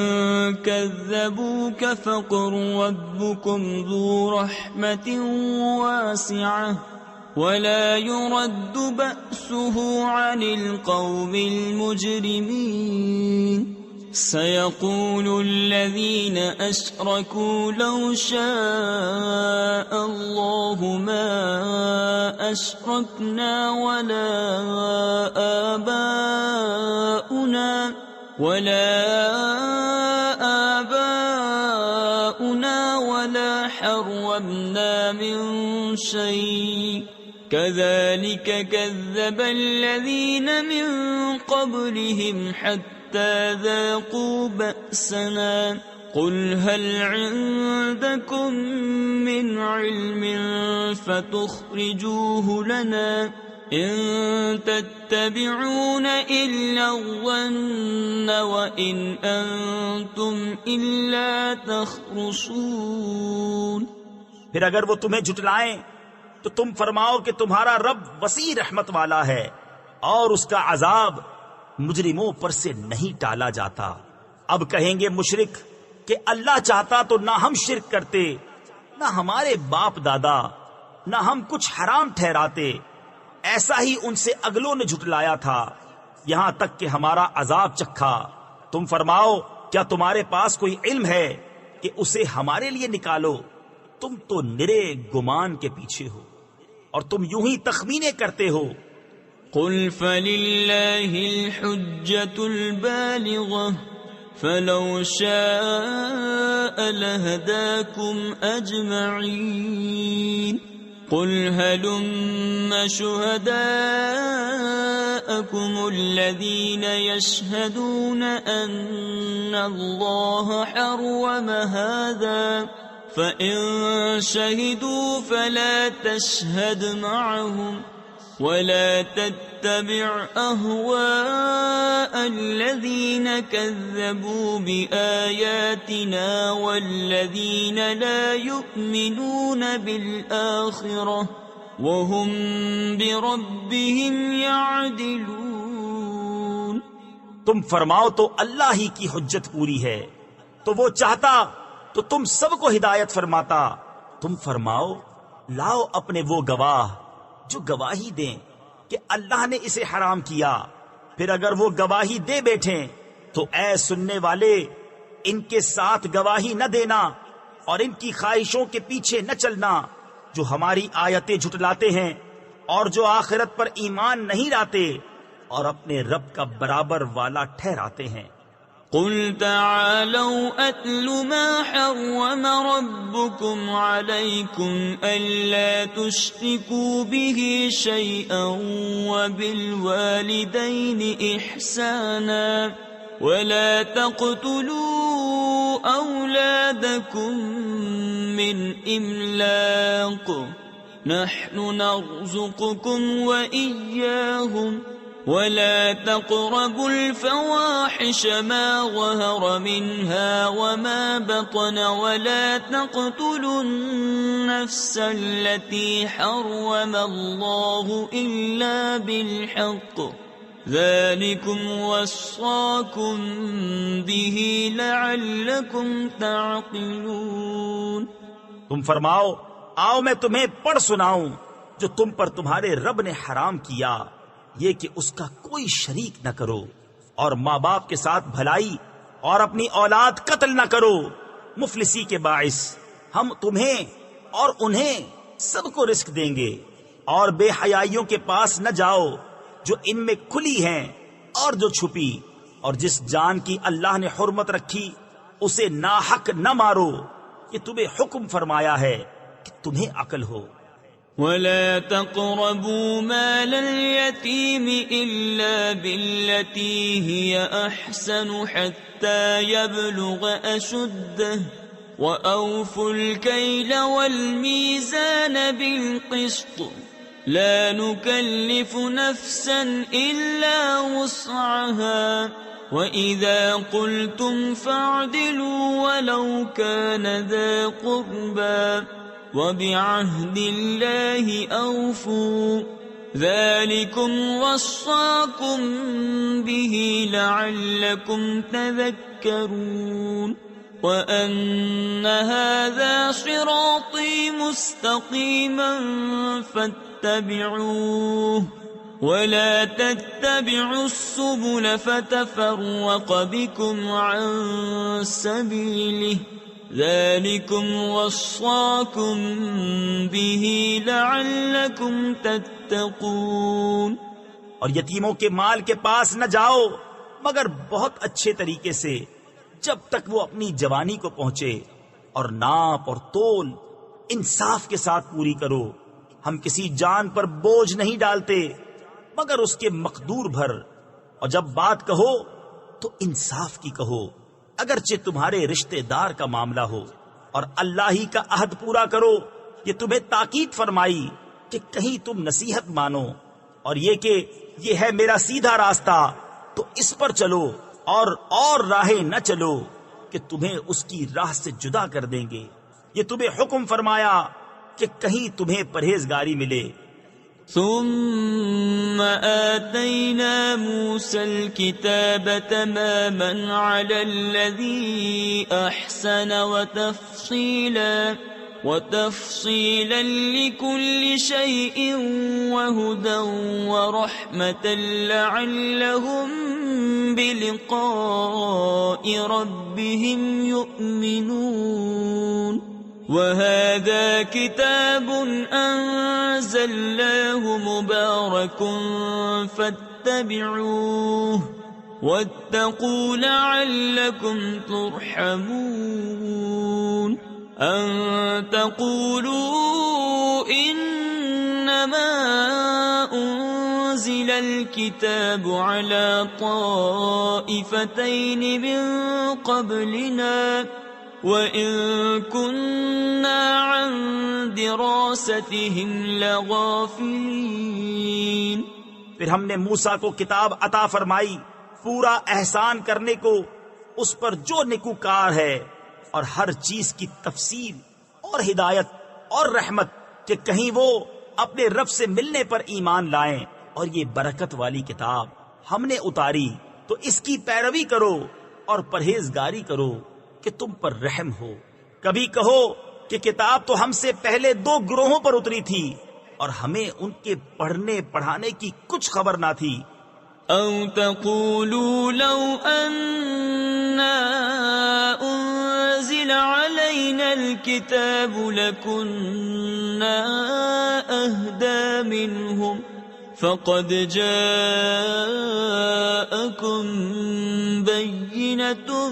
كَذَّبُوكَ فَقُل رَّبُّكُمْ ذُو رَحْمَةٍ وَاسِعَةٍ وَلَا يُرَدُّ بَأْسُهُ عَنِ الْقَوْمِ الْمُجْرِمِينَ سَيَقُولُ الَّذِينَ أَشْرَكُوا لَوْ شَاءَ اللَّهُ مَا أَشْرَكْنَا وَلَا آبَاؤُنَا وَلَا حَرَّمْنَا مِن شَيْءٍ كَذَلِكَ كَذَّبَ الَّذِينَ مِن قَبْلِهِمْ حَتَّى ذَاقُوا بَأْسَنَا قُلْ هَلْ عِندَكُم مِّنْ عِلْمٍ فَتُخْرِجُوهُ لَنَا إِن تَتَّبِعُونَ إِلَّا الظَّنَّ وَإِنْ أَنتُمْ إِلَّا تَخْرُصُونَ۔ پھر اگر وہ تمہیں جھٹلائیں تو تم فرماؤ کہ تمہارا رب وسیع رحمت والا ہے اور اس کا عذاب مجرموں پر سے نہیں ٹالا جاتا۔ اب کہیں گے مشرک کہ اللہ چاہتا تو نہ ہم شرک کرتے، نہ ہمارے باپ دادا، نہ ہم کچھ حرام ٹھہراتے، ایسا ہی ان سے اگلوں نے جھٹلایا تھا یہاں تک کہ ہمارا عذاب چکھا۔ تم فرماؤ کیا تمہارے پاس کوئی علم ہے کہ اسے ہمارے لیے نکالو؟ تم تو نرے گمان کے پیچھے ہو اور تم یوں ہی تخمینے کرتے ہو۔ قل فللہ الحجة البالغة فلو شاء لهداكم أجمعين قل هلم شهداءكم الذين يشهدون أن الله حرم هذا فإن شهدوا فلا تشهد معهم ولا تتبع أهواء الذين كذبوا بآياتنا والذين لا يؤمنون بالآخرة وهم بربهم يعدلون۔ تم فرماؤ تو اللہ ہی کی حجت پوری ہے، تو وہ چاہتا تو تم سب کو ہدایت فرماتا۔ تم فرماؤ لاؤ اپنے وہ گواہ جو گواہی دیں کہ اللہ نے اسے حرام کیا، پھر اگر وہ گواہی دے بیٹھیں تو اے سننے والے ان کے ساتھ گواہی نہ دینا اور ان کی خواہشوں کے پیچھے نہ چلنا جو ہماری آیتیں جھٹلاتے ہیں اور جو آخرت پر ایمان نہیں لاتے اور اپنے رب کا برابر والا ٹھہراتے ہیں۔ قل تعالوا أتل ما حرم ربكم عليكم ألا تشركوا به شيئا وبالوالدين إحسانا ولا تقتلوا أولادكم من إملاق نحن نرزقكم وإياهم ولا تقربوا الفواحش ما ظهر منها وما بطن ولا تقتلوا النفس التي حرم الله إلا بالحق ذلكم وصاكم به لعلكم تعقلون۔ تم فرماؤ آؤ میں تمہیں پڑھ سناؤں جو تم پر تمہارے رب نے حرام کیا، یہ کہ اس کا کوئی شریک نہ کرو اور ماں باپ کے ساتھ بھلائی اور اپنی اولاد قتل نہ کرو مفلسی کے باعث۔ ہم تمہیں اور انہیں سب کو رزق دیں گے، اور بے حیائیوں کے پاس نہ جاؤ جو ان میں کھلی ہیں اور جو چھپی، اور جس جان کی اللہ نے حرمت رکھی اسے ناحق نہ مارو، یہ تمہیں حکم فرمایا ہے کہ تمہیں عقل ہو۔ ولا تقربوا مال اليتيم إلا بالتي هي أحسن حتى يبلغ أشده وأوفوا الكيل والميزان بالقسط لا نكلف نفسا إلا وسعها وإذا قلتم فاعدلوا ولو كان ذا قربى وبعهد الله أوفوا ذلكم وصاكم به لعلكم تذكرون وأن هذا صراطي مستقيما فاتبعوه ولا تتبعوا السبل فتفرق بكم عن سبيله ذلكم وصاكم به لعلكم تتقون۔ اور یتیموں کے مال کے پاس نہ جاؤ مگر بہت اچھے طریقے سے جب تک وہ اپنی جوانی کو پہنچے، اور ناپ اور تول انصاف کے ساتھ پوری کرو۔ ہم کسی جان پر بوجھ نہیں ڈالتے مگر اس کے مقدور بھر، اور جب بات کہو تو انصاف کی کہو، اگرچہ تمہارے رشتہ دار کا معاملہ ہو، اور اللہ ہی کا عہد پورا کرو۔ یہ تمہیں تاکید فرمائی کہ کہیں تم نصیحت مانو، اور یہ کہ یہ ہے میرا سیدھا راستہ تو اس پر چلو، اور راہیں نہ چلو کہ تمہیں اس کی راہ سے جدا کر دیں گے۔ یہ تمہیں حکم فرمایا کہ کہیں تمہیں پرہیزگاری ملے۔ ثم آتينا موسى الكتاب تماما على الذي أحسن وتفصيلا لكل شيء وهدى ورحمة لعلهم بلقاء ربهم يؤمنون وهذا كتاب أنزلناه مبارك فاتبعوه واتقوا لعلكم ترحمون أن تقولوا إنما أنزل الكتاب على طائفتين من قبلنا وَإِن كُنَّا عَن دِرَاسَتِهِمْ لَغَافِلِينَ۔ پھر ہم نے موسیٰ کو کتاب عطا فرمائی پورا احسان کرنے کو اس پر جو نیکوکار ہے، اور ہر چیز کی تفصیل اور ہدایت اور رحمت کہ کہیں وہ اپنے رب سے ملنے پر ایمان لائیں۔ اور یہ برکت والی کتاب ہم نے اتاری تو اس کی پیروی کرو اور پرہیزگاری کرو کہ تم پر رحم ہو۔ کبھی کہو کہ کتاب تو ہم سے پہلے 2 گروہوں پر اتری تھی، اور ہمیں ان کے پڑھنے پڑھانے کی کچھ خبر نہ تھی. أو تقولوا لو أنا أنزل علينا الكتاب لكنا أهدى منهم فقد جاءكم بينة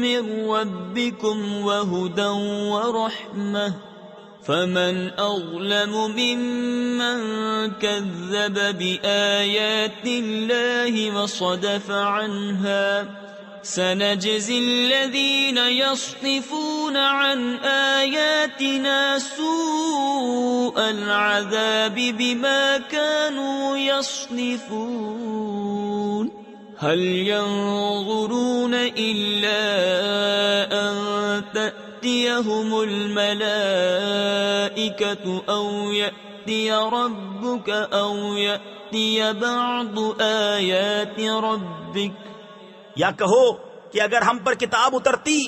من ربكم وهدى ورحمة فمن أظلم ممن كذب بآيات الله وصدف عنها سنجزي الذين يصدفون عن آياتنا سوء العذاب بما كانوا يصدفون هل ينظرون إلا أن تأتيهم الملائكة أو يأتي ربك أو يأتي بعض آيات ربك. یا کہو کہ اگر ہم پر کتاب اترتی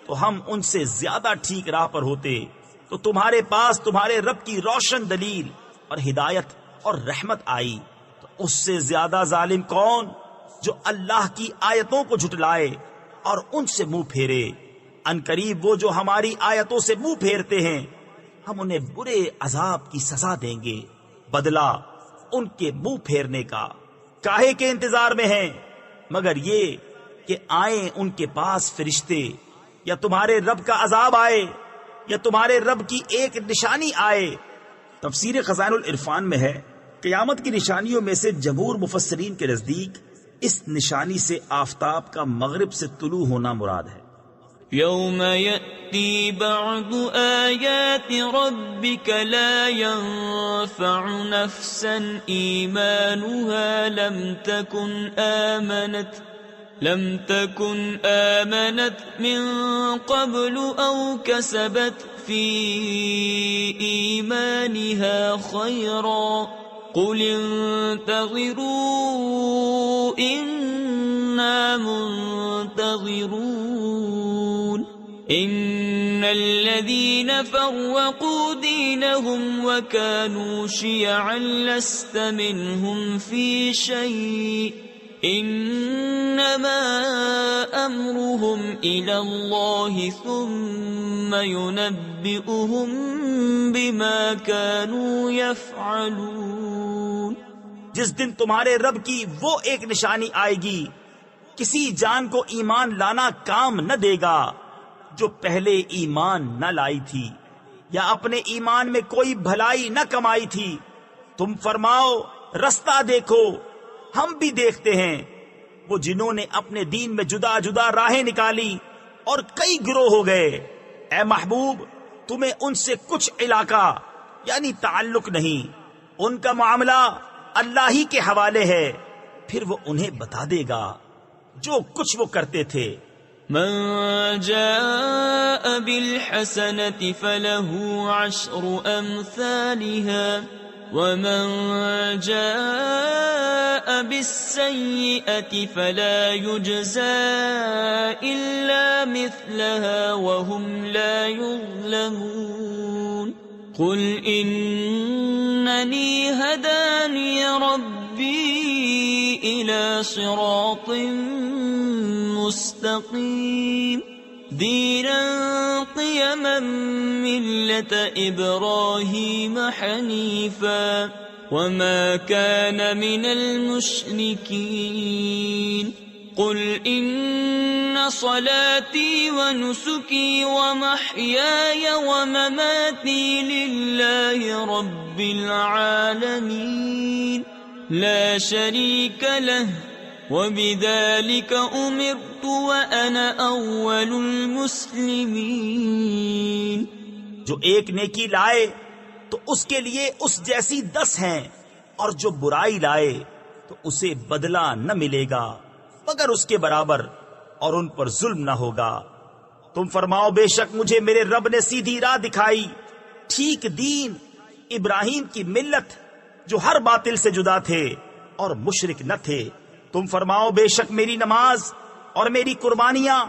تو ہم ان سے زیادہ ٹھیک راہ پر ہوتے، تو تمہارے پاس تمہارے رب کی روشن دلیل اور ہدایت اور رحمت آئی، تو اس سے زیادہ ظالم کون جو اللہ کی آیتوں کو جھٹلائے اور ان سے منہ پھیرے. ان قریب وہ جو ہماری آیتوں سے منہ پھیرتے ہیں ہم انہیں برے عذاب کی سزا دیں گے، بدلہ ان کے منہ پھیرنے کا. کاہے کے انتظار میں ہیں مگر یہ کہ آئیں ان کے پاس فرشتے، یا تمہارے رب کا عذاب آئے، یا تمہارے رب کی ایک نشانی آئے. تفسیر خزائن العرفان میں ہے قیامت کی نشانیوں میں سے جمہور مفسرین کے نزدیک اس نشانی سے آفتاب کا مغرب سے طلوع ہونا مراد ہے. يوم يأتي بعض آيات ربك لا ينفع نفسا إيمانها لم تكن آمنت من قبل أو كسبت في إيمانها خيرا قل انتظروا إنا منتظرون إن الذين فرقوا دينهم وكانوا شيعا لست منهم في شيء إنما أمرهم إلى الله ثم ينبئهم بما كانوا يفعلون. جس دن تمہارے رب کی وہ ایک نشانی آئے گی کسی جان کو ایمان لانا کام نہ دے گا جو پہلے ایمان نہ لائی تھی یا اپنے ایمان میں کوئی بھلائی نہ کمائی تھی. تم فرماؤ رستہ دیکھو ہم بھی دیکھتے ہیں. وہ جنہوں نے اپنے دین میں جدا جدا راہیں نکالی اور کئی گروہ ہو گئے، اے محبوب تمہیں ان سے کچھ علاقہ یعنی تعلق نہیں، ان کا معاملہ اللہ ہی کے حوالے ہے، پھر وہ انہیں بتا دے گا جو کچھ وہ کرتے تھے. من جاء بالحسنة فله 10 أمثالها ومن جاء بالسيئة فلا يجزى إلا مثلها وهم لا يظلمون. قل إنني هداني ربي إلى صراط مستقيم دينا قيما ملة إبراهيم حنيفا وما كان من المشركين. قل إن صلاتي ونسكي ومحياي ومماتي لله رب العالمين لا شريك له وبذلك أمرت وأنا أول المسلمين. جو ایک نیکی لائے تو اس کے لیے اس جیسی 10 ہیں، اور جو برائی لائے تو اسے بدلہ نہ ملے گا مگر اس کے برابر، اور ان پر ظلم نہ ہوگا. تم فرماؤ بے شک مجھے میرے رب نے سیدھی راہ دکھائی، ٹھیک دین ابراہیم کی ملت جو ہر باطل سے جدا تھے اور مشرک نہ تھے. تم فرماؤ بے شک میری نماز اور میری قربانیاں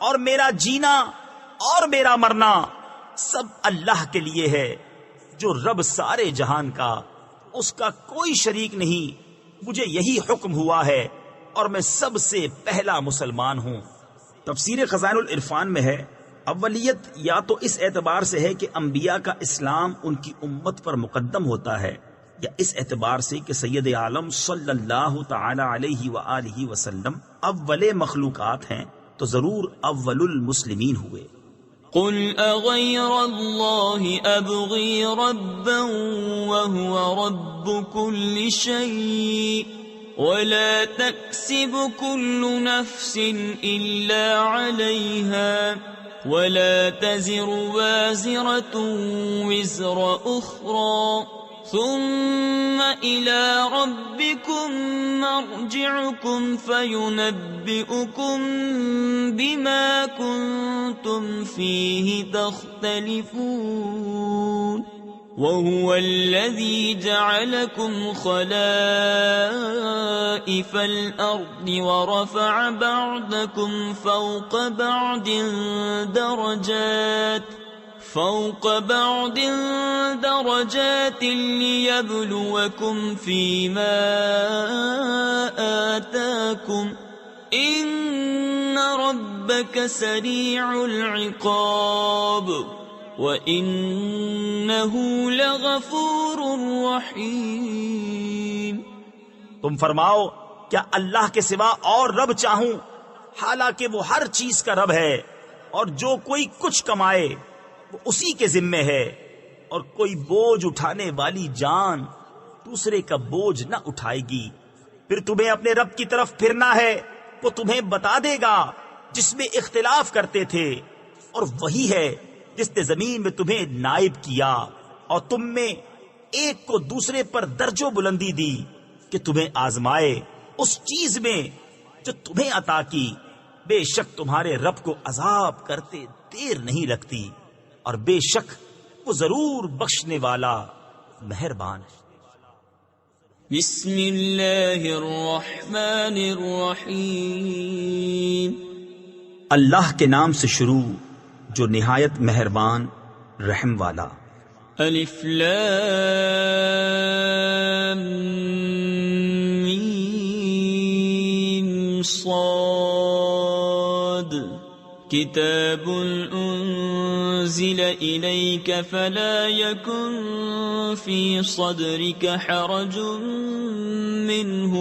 اور میرا جینا اور میرا مرنا سب اللہ کے لیے ہے، جو رب سارے جہان کا، اس کا کوئی شریک نہیں، مجھے یہی حکم ہوا ہے اور میں سب سے پہلا مسلمان ہوں۔ تفسیر خزائن العرفان میں ہے، اولیت یا تو اس اعتبار سے ہے کہ انبیاء کا اسلام ان کی امت پر مقدم ہوتا ہے، یا اس اعتبار سے کہ سید عالم صلی اللہ تعالی علیہ وآلہ وسلم اول مخلوقات ہیں، تو ضرور اول المسلمین ہوئے۔ قل اغیر اللہ ابغی ربا وهو رب كل شيء ولا تكسب كل نفس الا عليها ولا تزر وازرة وزر اخرى ثم إلى ربكم مرجعكم فينبئكم بما كنتم فيه تختلفون وهو الذي جعلكم خلائف الأرض ورفع بعضكم فوق بعض درجات ليبلوكم فيما آتاكم إن ربك سريع العقاب وإنه لغفور رحيم۔ تم فرماؤ کیا اللہ کے سوا اور رب چاہوں، حالانکہ وہ ہر چیز کا رب ہے، اور جو کوئی کچھ کمائے وہ اسی کے ذمے ہے، اور کوئی بوجھ اٹھانے والی جان دوسرے کا بوجھ نہ اٹھائے گی۔ پھر تمہیں اپنے رب کی طرف پھرنا ہے، وہ تمہیں بتا دے گا جس میں اختلاف کرتے تھے، اور وہی ہے جس نے زمین میں تمہیں نائب کیا اور تم میں ایک کو دوسرے پر درجہ بلندی دی کہ تمہیں آزمائے اس چیز میں جو تمہیں عطا کی۔ بے شک تمہارے رب کو عذاب کرتے دیر نہیں لگتی، اور بے شک وہ ضرور بخشنے والا مہربان ہے۔ بسم اللہ الرحمن الرحیم۔ اللہ کے نام سے شروع جو نہایت مہربان رحم والا۔ الف لام میم صاد کتاب انزل الیک فلا یکن فی صدرک حرج منه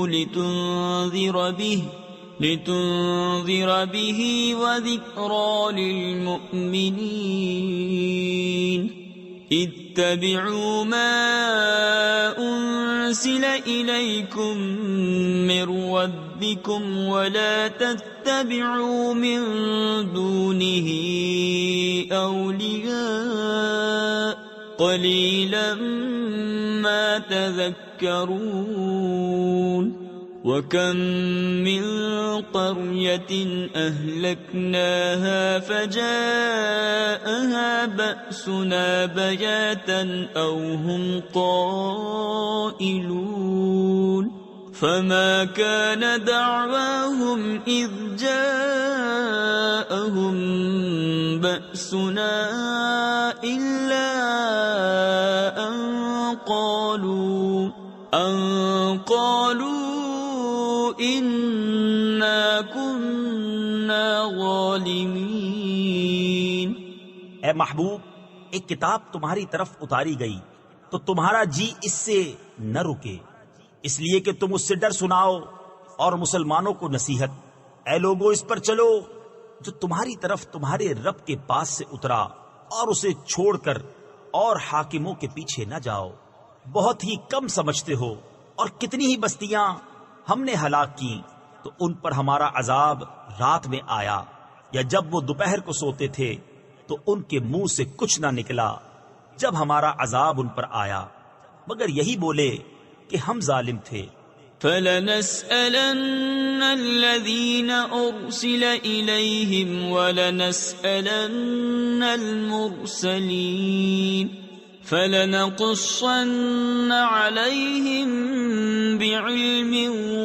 لتنذر به وذکرى للمؤمنین۔ اتبعوا ما انزل الیکم من ربکم ولا تتبعوا من دونه اولیاء قلیلا ما تذکرون۔ وَكَمْ مِنْ قَرْيَةٍ أَهْلَكْنَاهَا فَجَاءَهَا بَأْسُنَا بَيَاتًا أَوْ هُمْ قَائِلُونَ فَمَا كَانَ دَعْوَاهُمْ إِذْ جَاءَهُمْ بَأْسُنَا إِلَّا أَنْ قَالُوا اِنَّا كُنَّا ظَالِمِينَ۔ اے محبوب، ایک کتاب تمہاری طرف اتاری گئی تو تمہارا جی اس سے نہ رکے، اس لیے کہ تم اس سے ڈر سناؤ اور مسلمانوں کو نصیحت۔ اے لوگو، اس پر چلو جو تمہاری طرف تمہارے رب کے پاس سے اترا، اور اسے چھوڑ کر اور حاکموں کے پیچھے نہ جاؤ۔ بہت ہی کم سمجھتے ہو، اور کتنی ہی بستیاں ہم نے ہلاک کی تو ان پر ہمارا عذاب رات میں آیا، یا جب وہ دوپہر کو سوتے تھے تو ان کے منہ سے کچھ نہ نکلا جب ہمارا عذاب ان پر آیا، مگر یہی بولے کہ ہم ظالم تھے۔ فَلَنَسْأَلَنَّ الَّذِينَ أُرْسِلَ إِلَيْهِمْ وَلَنَسْأَلَنَّ الْمُرْسَلِينَ فَلَنَقُصَّنَّ عَلَيْهِمْ بِعِلْمٍ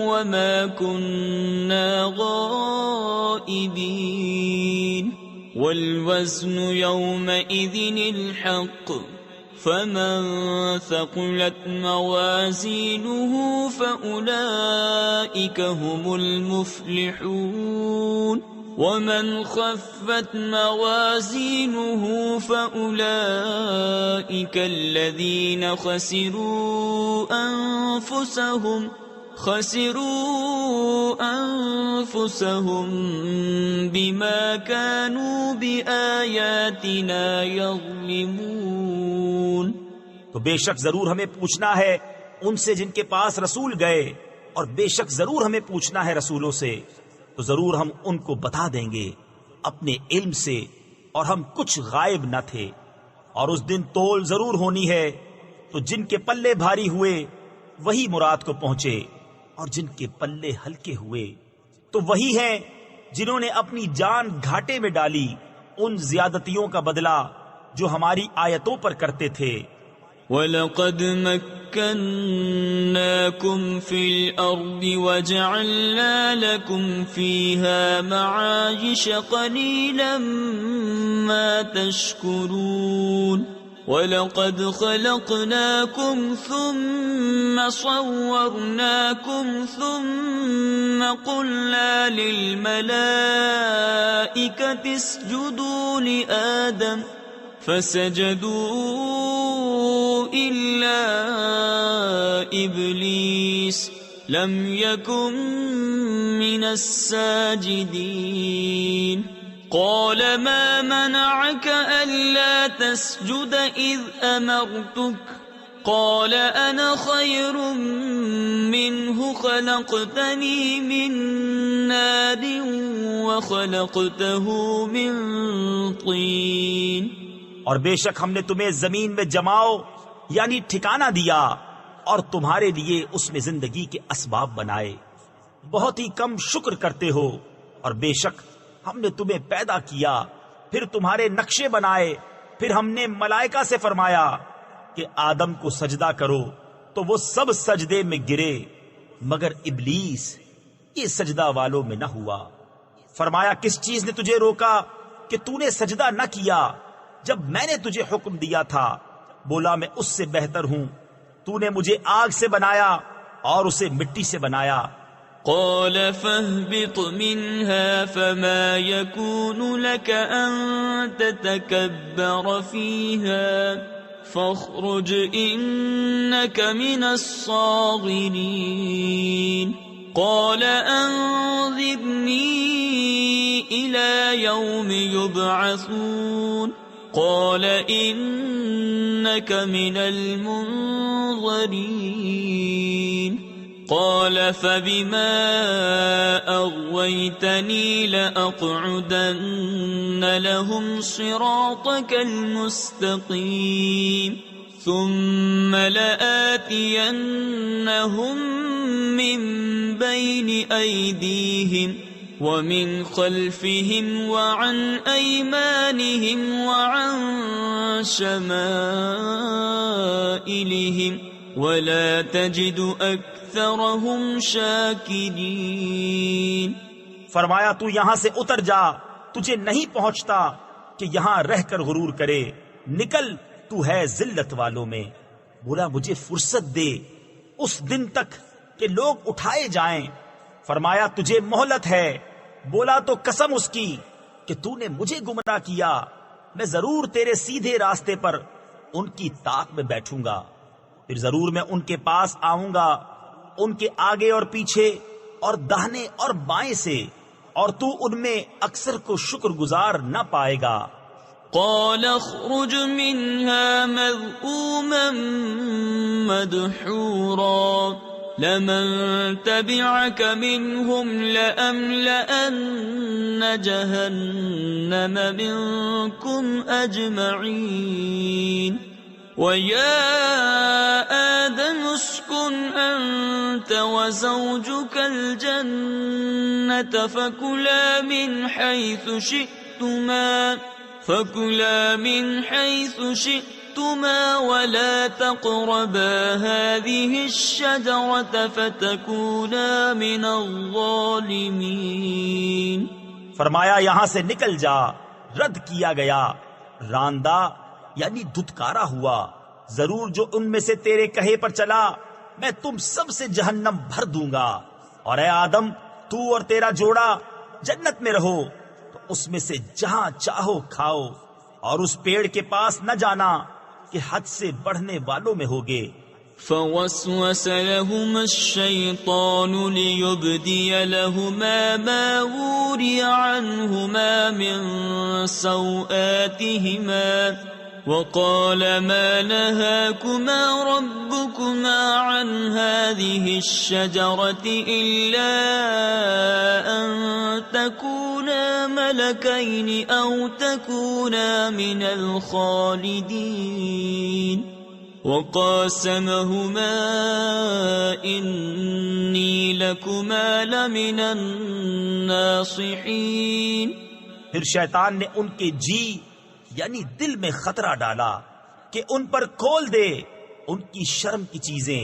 وَمَا كُنَّا غَائِبِينَ۔ وَالْوَزْنُ يَوْمَئِذٍ الْحَقُّ فمن ثقلت موازينه فأولئك هم المفلحون ومن خفت موازينه فأولئك الذين خسروا أنفسهم بما كانوا بآياتنا يظلمون. تو بے شک ضرور ہمیں پوچھنا ہے ان سے جن کے پاس رسول گئے، اور بے شک ضرور ہمیں پوچھنا ہے رسولوں سے، تو ضرور ہم ان کو بتا دیں گے اپنے علم سے، اور ہم کچھ غائب نہ تھے. اور اس دن تول ضرور ہونی ہے، تو جن کے پلے بھاری ہوئے وہی مراد کو پہنچے، اور جن کے پلے ہلکے ہوئے تو وہی ہیں جنہوں نے اپنی جان گھاٹے میں ڈالی ان زیادتیوں کا بدلہ جو ہماری آیتوں پر کرتے تھے. وَلَقَدْ مَكَّنَّاكُمْ فِي الْأَرْضِ وَجَعَلْنَا لَكُمْ فِيهَا مَعَايِشَ قَلِيلًا مَا تَشْكُرُونَ. وَلَقَدْ خَلَقْنَاكُمْ ثُمَّ صَوَّرْنَاكُمْ ثُمَّ قُلْنَا لِلْمَلَائِكَةِ اسْجُدُوا لِآدَمَ فسجدوا إلا إبليس لم يكن من الساجدين. قال ما منعك ألا تسجد إذ أمرتك قال أنا خير منه خلقتني من نار وخلقته من طين. اور بے شک ہم نے تمہیں زمین میں جماؤ یعنی ٹھکانہ دیا، اور تمہارے لیے اس میں زندگی کے اسباب بنائے. بہت ہی کم شکر کرتے ہو. اور بے شک ہم نے تمہیں پیدا کیا، پھر تمہارے نقشے بنائے، پھر ہم نے ملائکہ سے فرمایا کہ آدم کو سجدہ کرو، تو وہ سب سجدے میں گرے مگر ابلیس یہ سجدہ والوں میں نہ ہوا. فرمایا کس چیز نے تجھے روکا کہ تو نے سجدہ نہ کیا جب میں نے تجھے حکم دیا تھا؟ بولا میں اس سے بہتر ہوں، تو نے مجھے آگ سے بنایا اور اسے مٹی سے بنایا. قال فاهبط منها فما يكون لك أن تتكبر فيها فاخرج إنك من الصاغرين. قال أنظرني إلى يوم يبعثون. قال إنك من المنظرين. قال فبما أغويتني لأقعدن لهم صراطك المستقيم ثم لآتينهم من بين أيديهم ومن خلفهم وعن أيمانهم وعن شمائلهم ولا تجد أكثرهم شاكرين. فرمایا تو یہاں سے اتر جا، تجھے نہیں پہنچتا کہ یہاں رہ کر غرور کرے. نکل، تو ہے ذلت والوں میں. بولا مجھے فرصت دے اس دن تک کہ لوگ اٹھائے جائیں. فرمایا تجھے مہلت ہے. بولا تو قسم اس کی کہ تو نے مجھے گمراہ کیا، میں ضرور تیرے سیدھے راستے پر ان کی طاق میں بیٹھوں گا. پھر ضرور میں ان کے پاس آؤں گا، ان کے آگے اور پیچھے اور داہنے اور بائیں سے، اور تو ان میں اکثر کو شکر گزار نہ پائے گا. قال اخرج منها مذءوما مدحورا لمن تبعك منهم لأملأن جهنم منكم أجمعين. ويا آدم اسكن أنت وزوجك الجنة فكلا من حيث شئتما ولا تقربا هذه الشجرة فتكونا من الظالمين. فرمایا یہاں سے نکل جا. رد کیا گیا، راندہ یعنی دھتکارا ہوا. ضرور جو ان میں سے تیرے کہے پر چلا میں تم سب سے جہنم بھر دوں گا، اور اے آدم تو اور تیرا جوڑا جنت میں رہو، تو اس میں سے جہاں چاہو کھاؤ، اور اس پیڑ کے پاس نہ جانا کہ حد سے بڑھنے والوں میں ہوگے۔ فوسوس لهما الشيطان ليبدي لهما ما وري عنهما من سوآتهما وقال ما نهاكما ربكما عن هذه الشجرة إلا أن تكونا ملكين أو تكونا من الخالدين وقاسمهما إني لكما لمن الناصحين۔ پھر شیطان نے ان کے جی یعنی دل میں خطرہ ڈالا کہ ان پر کھول دے ان کی شرم کی چیزیں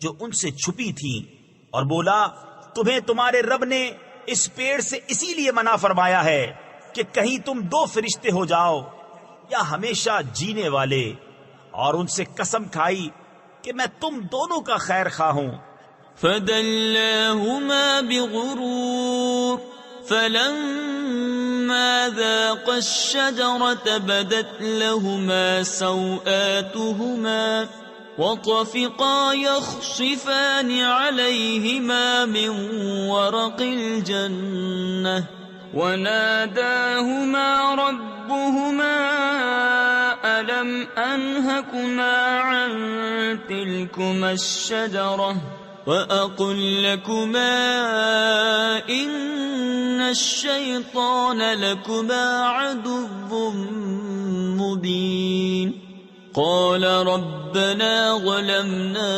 جو ان سے چھپی تھیں، اور بولا تمہیں تمہارے رب نے اس پیڑ سے اسی لیے منع فرمایا ہے کہ کہیں تم دو فرشتے ہو جاؤ یا ہمیشہ جینے والے، اور ان سے قسم کھائی کہ میں تم دونوں کا خیر خواہ ہوں۔ فدلاهما بغرور فلما ذاقا الشجرة بدت لهما سوآتهما وطفقا يخصفان عليهما من ورق الجنة وناداهما ربهما ألم أنهكما عن تلكما الشجرة وأقل لكما إن الشيطان لكما عدو مبين قال ربنا ظلمنا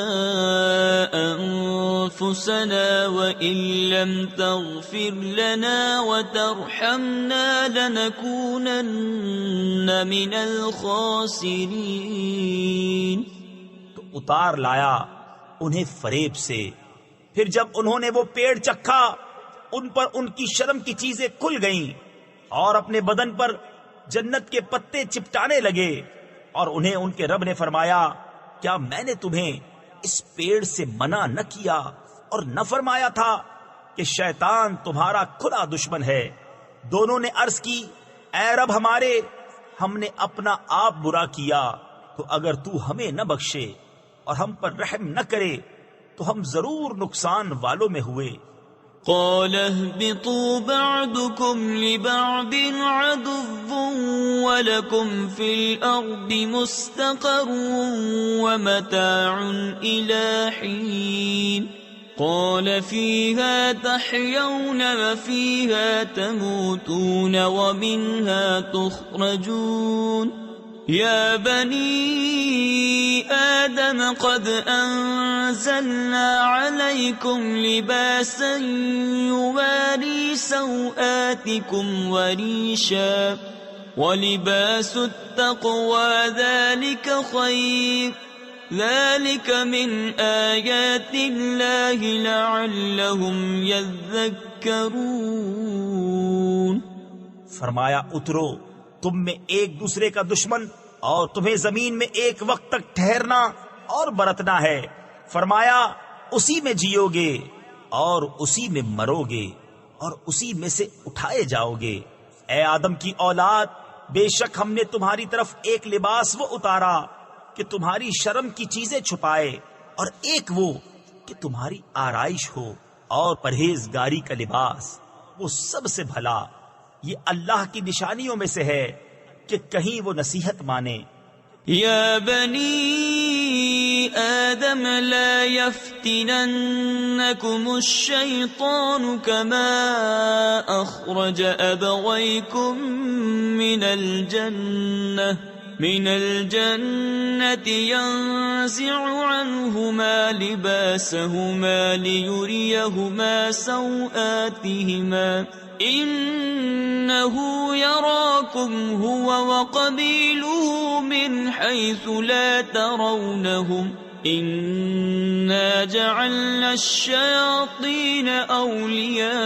أنفسنا وإن لم تغفر لنا وترحمنا لنكونن من الخاسرين۔ تو اتار لایا انہیں فریب سے، پھر جب انہوں نے وہ پیڑ چکھا ان پر ان کی شرم کی چیزیں کھل گئیں اور اپنے بدن پر جنت کے پتے چپٹانے لگے، اور انہیں ان کے رب نے فرمایا کیا میں نے تمہیں اس پیڑ سے منع نہ کیا اور نہ فرمایا تھا کہ شیطان تمہارا کھلا دشمن ہے؟ دونوں نے عرض کی اے رب ہمارے، ہم نے اپنا آپ برا کیا، تو اگر تو ہمیں نہ بخشے اور ہم پر رحم نہ کرے تو ہم ضرور نقصان والوں میں ہوئے۔ قال اهبطوا بعضكم لبعض عدو ولكم في الأرض مستقر ومتاع إلى حين قال فيها تحيون وفيها تموتون ومنها تخرجون يا بني آدم قد أنزلنا عليكم لباسا يواري سوآتكم وريشا ولباس التقوى ذلك خير ذلك من آيات الله لعلهم يذكرون۔ فرمایا اترو تم میں ایک دوسرے کا دشمن اور تمہیں زمین میں ایک وقت تک ٹھہرنا اور برتنا ہے۔ فرمایا اسی میں جیو گے اور اسی میں مرو گے اور اسی میں سے اٹھائے جاؤ گے۔ اے آدم کی اولاد، بے شک ہم نے تمہاری طرف ایک لباس وہ اتارا کہ تمہاری شرم کی چیزیں چھپائے، اور ایک وہ کہ تمہاری آرائش ہو، اور پرہیزگاری کا لباس وہ سب سے بھلا۔ یہ اللہ کی نشانیوں میں سے ہے کہ کہیں وہ نصیحت مانے۔ یا بنی آدم لا يفتننكم الشيطان كما أخرج أبويكم من الجنة ينزع عنهما لباسهما ليريهما سوآتهما إنه يراكم هو وقبيله من حيث لا ترونهم إنا جعلنا الشياطين أولياء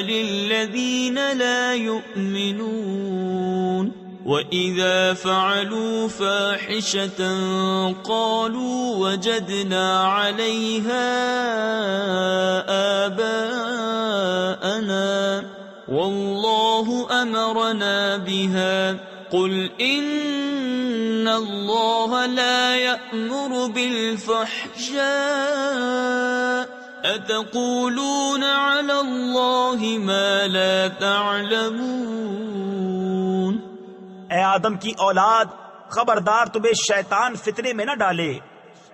للذين لا يؤمنون۔ وَإِذَا فَعَلُوا فَاحِشَةً قَالُوا وَجَدْنَا عَلَيْهَا آبَاءَنَا وَاللَّهُ أَمَرَنَا بِهَا قُلْ إِنَّ اللَّهَ لَا يَأْمُرُ بِالْفَحْشَاءِ أَتَقُولُونَ عَلَى اللَّهِ مَا لَا تَعْلَمُونَ۔ اے آدم کی اولاد، خبردار تمہیں شیطان فتنے میں نہ ڈالے،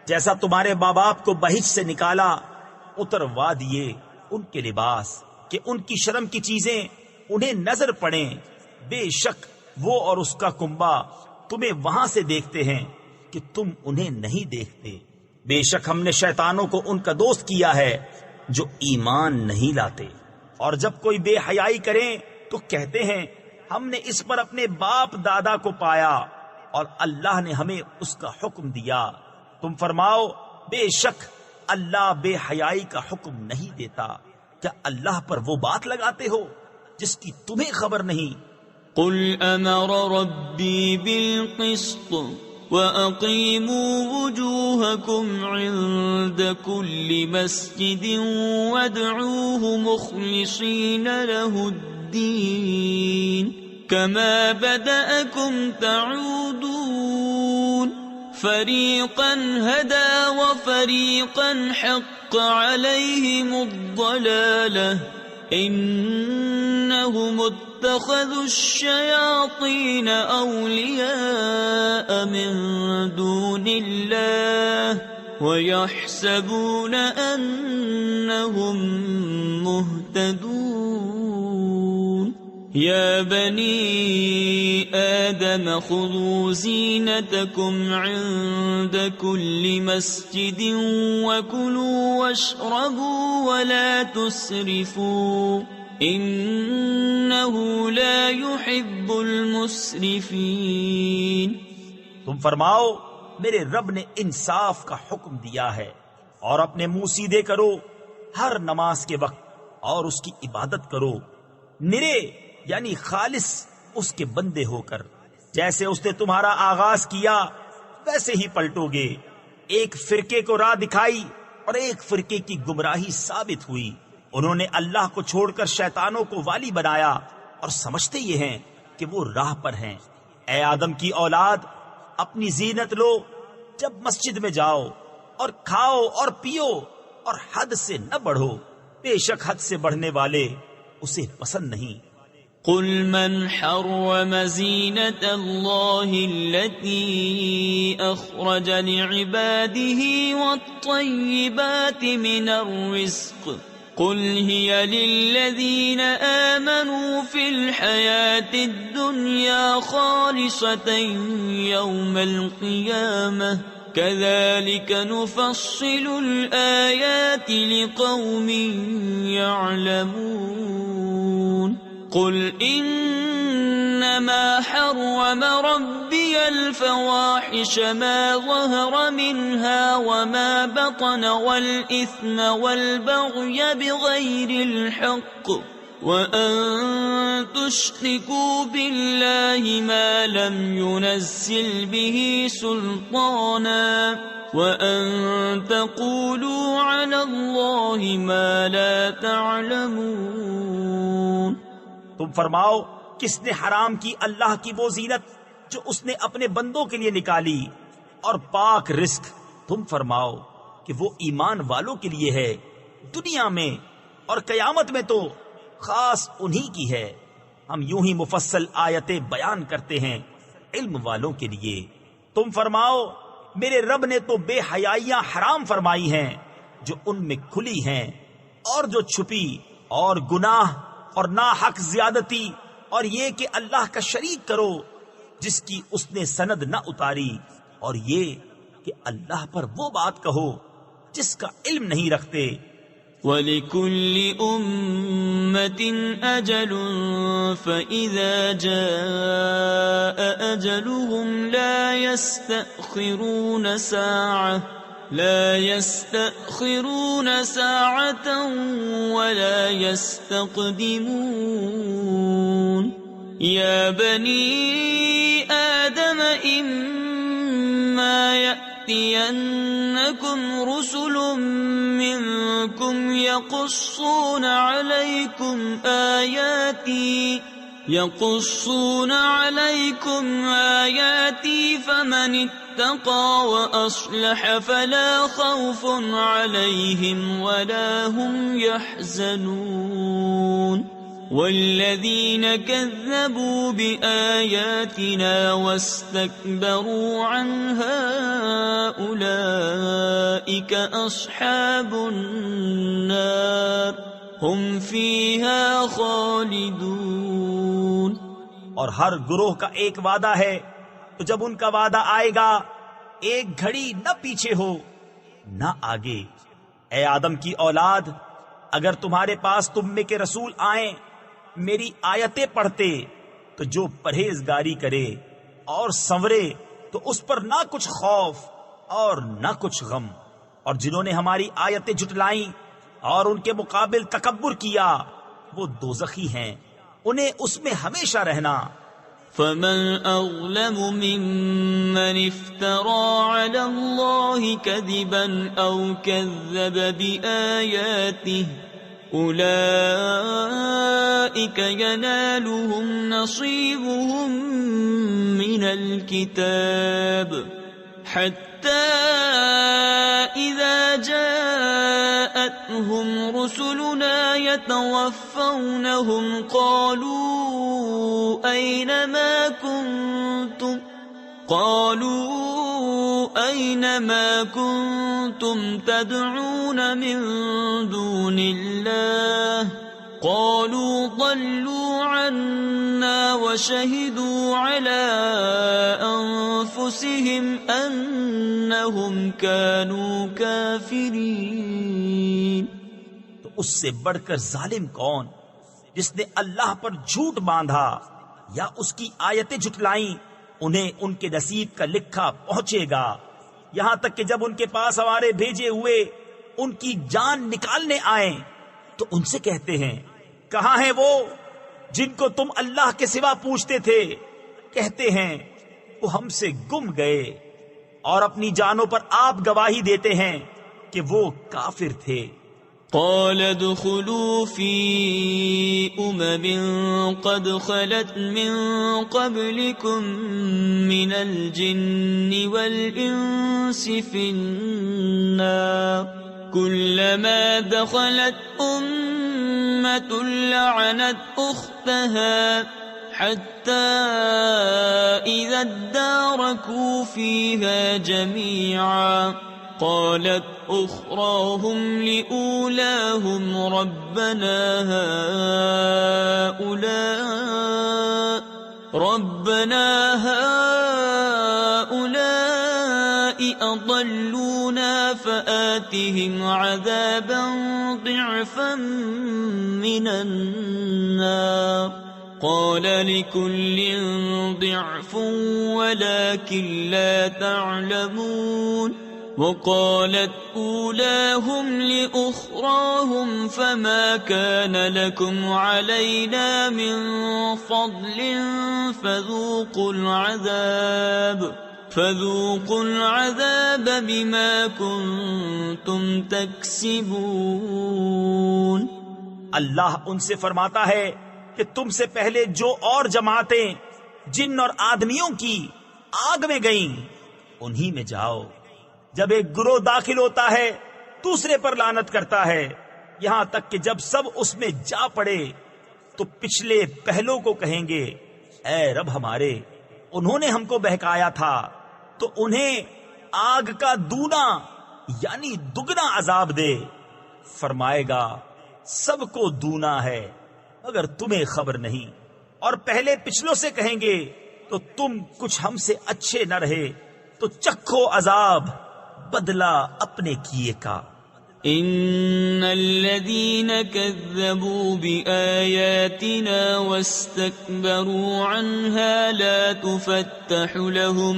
جیسا تمہارے ماں باپ کو بہشت سے نکالا اتروا دیے ان کے لباس کہ ان کی شرم کی چیزیں انہیں نظر پڑیں، بے شک وہ اور اس کا کنبہ تمہیں وہاں سے دیکھتے ہیں کہ تم انہیں نہیں دیکھتے۔ بے شک ہم نے شیطانوں کو ان کا دوست کیا ہے جو ایمان نہیں لاتے، اور جب کوئی بے حیائی کریں تو کہتے ہیں ہم نے اس پر اپنے باپ دادا کو پایا اور اللہ نے ہمیں اس کا حکم دیا۔ تم فرماؤ بے شک اللہ بے حیائی کا حکم نہیں دیتا، کیا اللہ پر وہ بات لگاتے ہو جس کی تمہیں خبر نہیں؟ قل امر ربی بالقسط وَأَقِيمُوا وُجُوهَكُمْ عِندَ كُلِّ مَسْجِدٍ وَادْعُوهُ مُخْلِصِينَ لَهُ الدِّينَ كَمَا بَدَأَكُمْ تَعُودُونَ فَرِيقًا هَدَى وَفَرِيقًا حَقَّ عَلَيْهِمُ الضَّلَالَةُ إِنَّهُمُ اتخذوا الشياطين أولياء من دون الله ويحسبون أنهم مهتدون يا بني آدم خذوا زينتكم عند كل مسجد وكلوا واشربوا ولا تسرفوا انہ لا يحب المسرفین۔ تم فرماؤ میرے رب نے انصاف کا حکم دیا ہے اور اپنے منہ سیدھے کرو ہر نماز کے وقت اور اس کی عبادت کرو نرے یعنی خالص اس کے بندے ہو کر، جیسے اس نے تمہارا آغاز کیا ویسے ہی پلٹو گے۔ ایک فرقے کو راہ دکھائی اور ایک فرقے کی گمراہی ثابت ہوئی، انہوں نے اللہ کو چھوڑ کر شیطانوں کو والی بنایا اور سمجھتے یہ ہیں کہ وہ راہ پر ہیں۔ اے آدم کی اولاد، اپنی زینت لو جب مسجد میں جاؤ، اور کھاؤ اور پیو اور حد سے نہ بڑھو، بے شک حد سے بڑھنے والے اسے پسند نہیں۔ قل من حرم زینت اللہ التي اخرج لعباده والطیبات من الرزق قل هي للذين آمنوا في الحياة الدنيا خالصة يوم القيامة كذلك نفصل الآيات لقوم يعلمون قل إنما حرم ربي الفواحش ما ظهر منها وما بطن والإثم والبغي بغير الحق وأن تشركوا بالله ما لم ينزل به سلطانا وأن تقولوا على الله ما لا تعلمون۔ تم فرماؤ کس نے حرام کی اللہ کی وہ زینت جو اس نے اپنے بندوں کے لیے نکالی اور پاک رزق؟ تم فرماؤ کہ وہ ایمان والوں کے لیے ہے دنیا میں، اور قیامت میں تو خاص انہی کی ہے۔ ہم یوں ہی مفصل آیتیں بیان کرتے ہیں علم والوں کے لیے۔ تم فرماؤ میرے رب نے تو بے حیائیاں حرام فرمائی ہیں جو ان میں کھلی ہیں اور جو چھپی، اور گناہ اور ناحق زیادتی، اور یہ کہ اللہ کا شریک کرو جس کی اس نے سند نہ اتاری، اور یہ کہ اللہ پر وہ بات کہو جس کا علم نہیں رکھتے۔ وَلِكُلِّ أُمَّةٍ أَجَلٌ فَإِذَا جَاءَ أَجَلُهُمْ لَا يَسْتَأْخِرُونَ سَاعَةً وَلَا يَسْتَقْدِمُونَ۔ يا بني آدم إما يأتينكم رسل منكم يقصون عليكم آياتي فمن اتقى وأصلح فلا خوف عليهم ولا هم يحزنون والذين كذبوا بآياتنا واستكبروا عنها أولئك أصحاب النار هم فيها خالدون۔ اور ہر گروہ کا ایک وعدہ ہے، تو جب ان کا وعدہ آئے گا ایک گھڑی نہ پیچھے ہو نہ آگے۔ اے آدم کی اولاد، اگر تمہارے پاس تم میں کے رسول آئیں میری آیتیں پڑھتے تو جو پرہیزگاری کرے اور سنورے تو اس پر نہ کچھ خوف اور نہ کچھ غم، اور جنہوں نے ہماری آیتیں جھٹلائیں اور ان کے مقابل تکبر کیا وہ دوزخی ہیں، انہیں اس میں ہمیشہ رہنا۔ فمن أظلم ممن افترى على الله كذبا أو كذب بآياته أولئك ينالهم نصيبهم من الكتاب حتى إذا جاءتهم رسلنا يتوفونهم قالوا أين ما كنتم تدعون من دون الله قالوا ضلوا عنا وشهدوا على أنفسهم أنهم كانوا كافرين۔ تو اس سے بڑھ کر ظالم کون جس نے اللہ پر جھوٹ باندھا یا اس کی آیتیں جھٹلائیں، انہیں ان کے نصیب کا لکھا پہنچے گا، یہاں تک کہ جب ان کے پاس ہمارے بھیجے ہوئے ان کی جان نکالنے آئیں تو ان سے کہتے ہیں کہاں ہیں وہ جن کو تم اللہ کے سوا پوچھتے تھے؟ کہتے ہیں وہ ہم سے گم گئے، اور اپنی جانوں پر آپ گواہی دیتے ہیں کہ وہ کافر تھے۔ قال ادخلوا في قد خلت من قبلكم من الجن والإنس في النار كلما دخلت أمة لعنت أختها حتى إذا اداركوا فيها جميعا قالت أخراهم لأولاهم ربنا هؤلاء أضلونا فآتهم عذابا ضعفا من النار قال لكل ضعف ولكن لا تعلمون وقالت أولاهم لأخراهم فما كان لكم علينا من فضل فذوقوا العذاب بما كنتم تكسبون۔ اللہ ان سے فرماتا ہے کہ تم سے پہلے جو اور جماعتیں جن اور آدمیوں کی آگ میں گئیں انہی میں جاؤ۔ جب ایک گروہ داخل ہوتا ہے دوسرے پر لعنت کرتا ہے، یہاں تک کہ جب سب اس میں جا پڑے تو پچھلے پہلوں کو کہیں گے اے رب ہمارے، انہوں نے ہم کو بہکایا تھا تو انہیں آگ کا دونا یعنی دگنا عذاب دے۔ فرمائے گا سب کو دونا ہے مگر تمہیں خبر نہیں، اور پہلے پچھلوں سے کہیں گے تو تم کچھ ہم سے اچھے نہ رہے تو چکھو عذاب بدلہ اپنے کیے کا۔ ان الذين كذبوا بآياتنا واستكبروا عنها لا تفتح لهم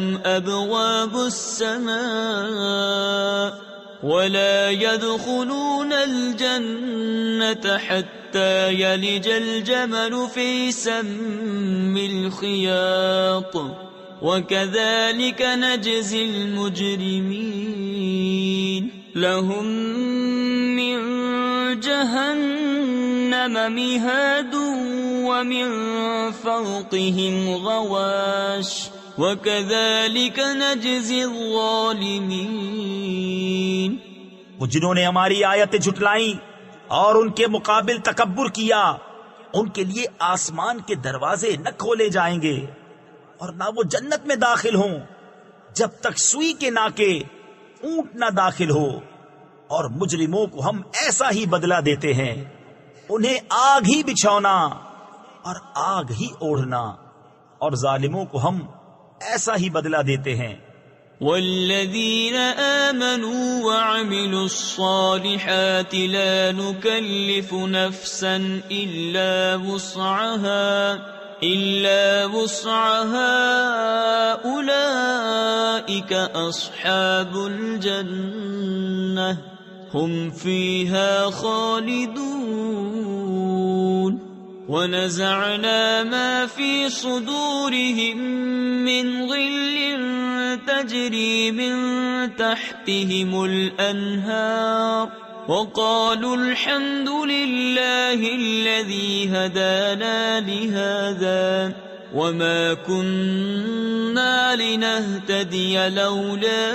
ولا يدخلون الجنة حتى يلج الجمل في سم الخياط وكذلك نجزي المجرمين لهم من جهنم مهاد ومن فوقهم غواش وَكَذَلِكَ نَجْزِي الظَّالِمِينَ وہ جنہوں نے ہماری آیتیں جھٹلائیں اور ان کے مقابل تکبر کیا، ان کے لیے آسمان کے دروازے نہ کھولے جائیں گے اور نہ وہ جنت میں داخل ہوں جب تک سوئی کے ناکے اونٹ نہ داخل ہو، اور مجرموں کو ہم ایسا ہی بدلہ دیتے ہیں، انہیں آگ ہی بچھونا اور آگ ہی اوڑھنا، اور ظالموں کو ہم ایسا ہی بدلہ دیتے ہیں۔ والذین آمنوا وعملوا الصالحات لا نکلف نفسا الا وسعها اولئک اصحاب الجنہ هم فیہا خالدون ونزعنا ما في صدورهم من غل تجري من تحتهم الأنهار وقالوا الحمد لله الذي هدانا لهذا وما كنا لنهتدي لولا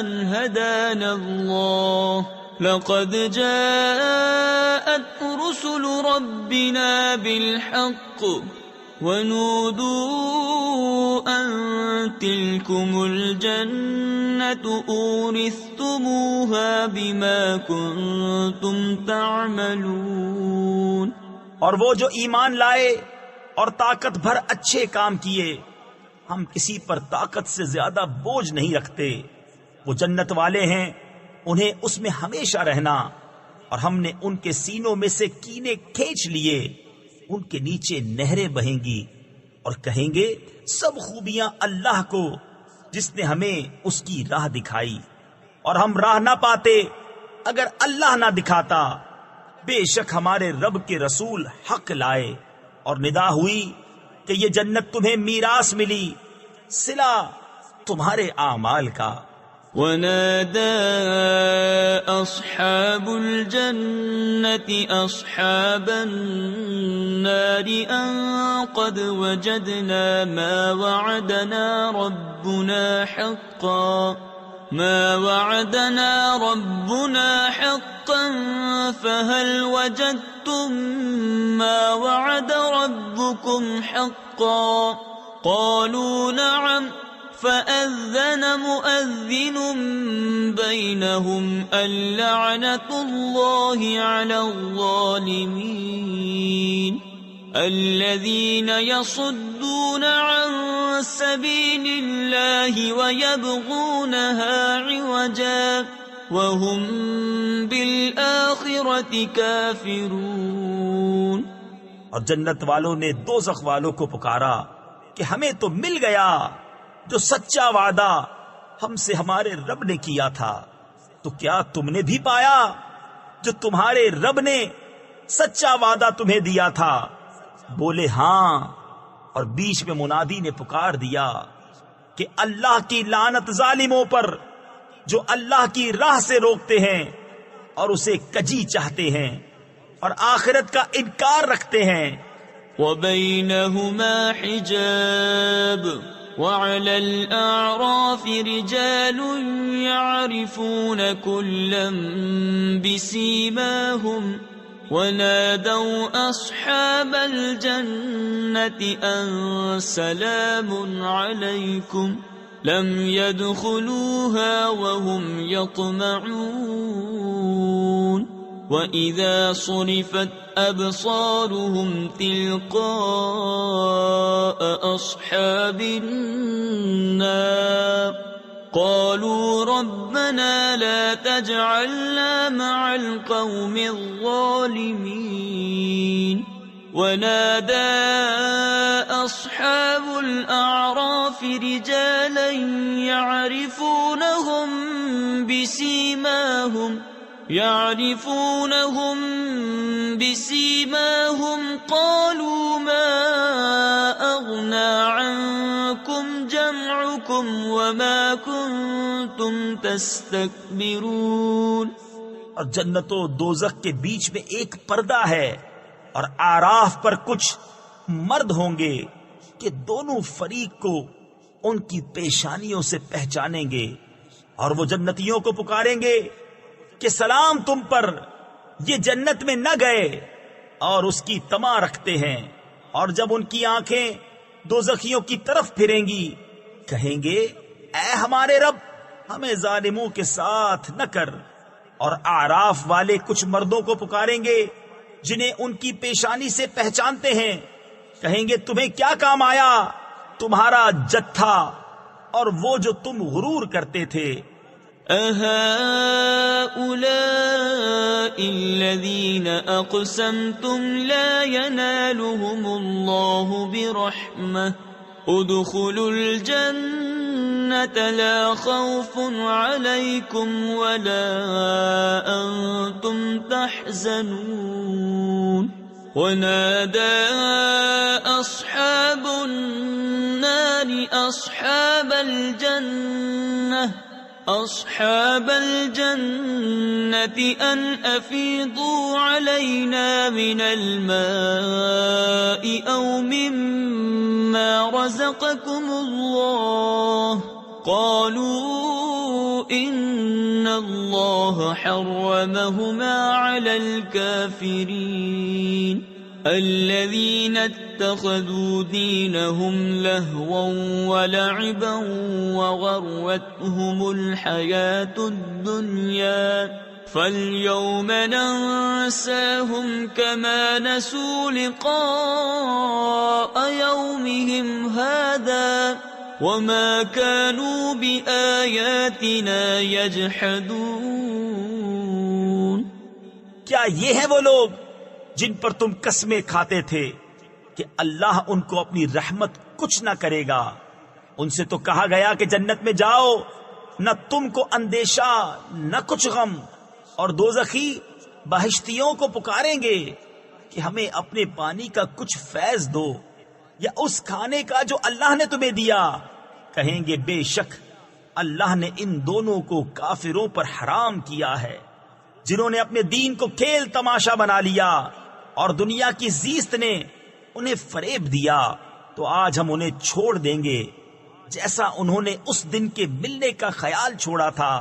أن هدانا الله لقد جاءت رسل ربنا بالحق ونودوا أن تلكم الجنة أورثتموها بما كنتم تعملون۔ اور وہ جو ایمان لائے اور طاقت بھر اچھے کام کیے، ہم کسی پر طاقت سے زیادہ بوجھ نہیں رکھتے، وہ جنت والے ہیں، انہیں اس میں ہمیشہ رہنا، اور ہم نے ان کے سینوں میں سے کینے کھینچ لیے، ان کے نیچے نہریں بہیں گی، اور کہیں گے سب خوبیاں اللہ کو جس نے ہمیں اس کی راہ دکھائی، اور ہم راہ نہ پاتے اگر اللہ نہ دکھاتا۔ بے شک ہمارے رب کے رسول حق لائے، اور ندا ہوئی کہ یہ جنت تمہیں میراث ملی، صلہ تمہارے اعمال کا۔ ونادى أصحاب الجنة أصحاب النار أن قد وجدنا ما وعدنا ربنا حقا فهل وجدتم ما وعد ربكم حقا قالوا نعم فأذن مؤذن بينهم اللعنة الله على الظالمين الذين يصدون عن سبيل الله ويبغونها عوجا وهم بالآخرة كافرون۔ اور جنت والوں نے دوزخ والوں کو پکارا کہ ہمیں تو مل گیا جو سچا وعدہ ہم سے ہمارے رب نے کیا تھا، تو کیا تم نے بھی پایا جو تمہارے رب نے سچا وعدہ تمہیں دیا تھا؟ بولے ہاں، اور بیچ میں منادی نے پکار دیا کہ اللہ کی لعنت ظالموں پر جو اللہ کی راہ سے روکتے ہیں اور اسے کجی چاہتے ہیں اور آخرت کا انکار رکھتے ہیں۔ وَبَيْنَهُمَا حِجَابٌ وَعَلَى الْأَعْرَافِ رِجَالٌ يَعْرِفُونَ كُلًّا بِسِيمَاهُمْ وَنَادَوْا أَصْحَابَ الْجَنَّةِ أَنْ سَلَامٌ عَلَيْكُمْ لَمْ يَدْخُلُوهَا وَهُمْ يَطْمَعُونَ وَإِذَا صُرِفَتْ أَبْصَارُهُمْ تِلْقَاءَ أَصْحَابِ النَّارِ قَالُوا رَبَّنَا لَا تَجْعَلْنَا مَعَ الْقَوْمِ الظَّالِمِينَ ونادى أصحاب الأعراف رجالا يعرفونهم بسيماهم قالوا ما أغنى عنكم جمعكم وما كنتم تستكبرون. اور جنت و دوزخ کے بیچ میں ایک پردہ ہے، اور آراف پر کچھ مرد ہوں گے کہ دونوں فریق کو ان کی پیشانیوں سے پہچانیں گے، اور وہ جنتیوں کو پکاریں گے کہ سلام تم پر، یہ جنت میں نہ گئے اور اس کی طمع رکھتے ہیں. اور جب ان کی آنکھیں دوزخیوں کی طرف پھریں گی کہیں گے اے ہمارے رب ہمیں ظالموں کے ساتھ نہ کر. اور آراف والے کچھ مردوں کو پکاریں گے جنہیں ان کی پیشانی سے پہچانتے ہیں، کہیں گے تمہیں کیا کام آیا تمہارا جتھا اور وہ جو تم غرور کرتے تھے. أهؤلاء الذين أقسمتم لا ينالهم الله برحمة ادخلوا الجنة لا خوف عليكم ولا أنتم تحزنون. ونادى أصحاب النار أصحاب الجنة أن أفيضوا علينا من الماء أو مما رزقكم الله قالوا إن الله حرمهما على الكافرين الذين اتخذوا دينهم لهوا ولعبا وغرتهم الحياة الدنيا فاليوم ننساهم كما نسوا لقاء يومهم هذا وما كانوا بآياتنا يجحدون. کیا یہ ہیں وہ لوگ جن پر تم قسمیں کھاتے تھے کہ اللہ ان کو اپنی رحمت کچھ نہ کرے گا؟ ان سے تو کہا گیا کہ جنت میں جاؤ، نہ تم کو اندیشہ نہ کچھ غم. اور دوزخی بہشتیوں کو پکاریں گے کہ ہمیں اپنے پانی کا کچھ فیض دو یا اس کھانے کا جو اللہ نے تمہیں دیا. کہیں گے بے شک اللہ نے ان دونوں کو کافروں پر حرام کیا ہے جنہوں نے اپنے دین کو کھیل تماشا بنا لیا اور دنیا کی زیست نے انہیں فریب دیا. تو آج ہم انہیں چھوڑ دیں گے جیسا انہوں نے اس دن کے ملنے کا خیال چھوڑا تھا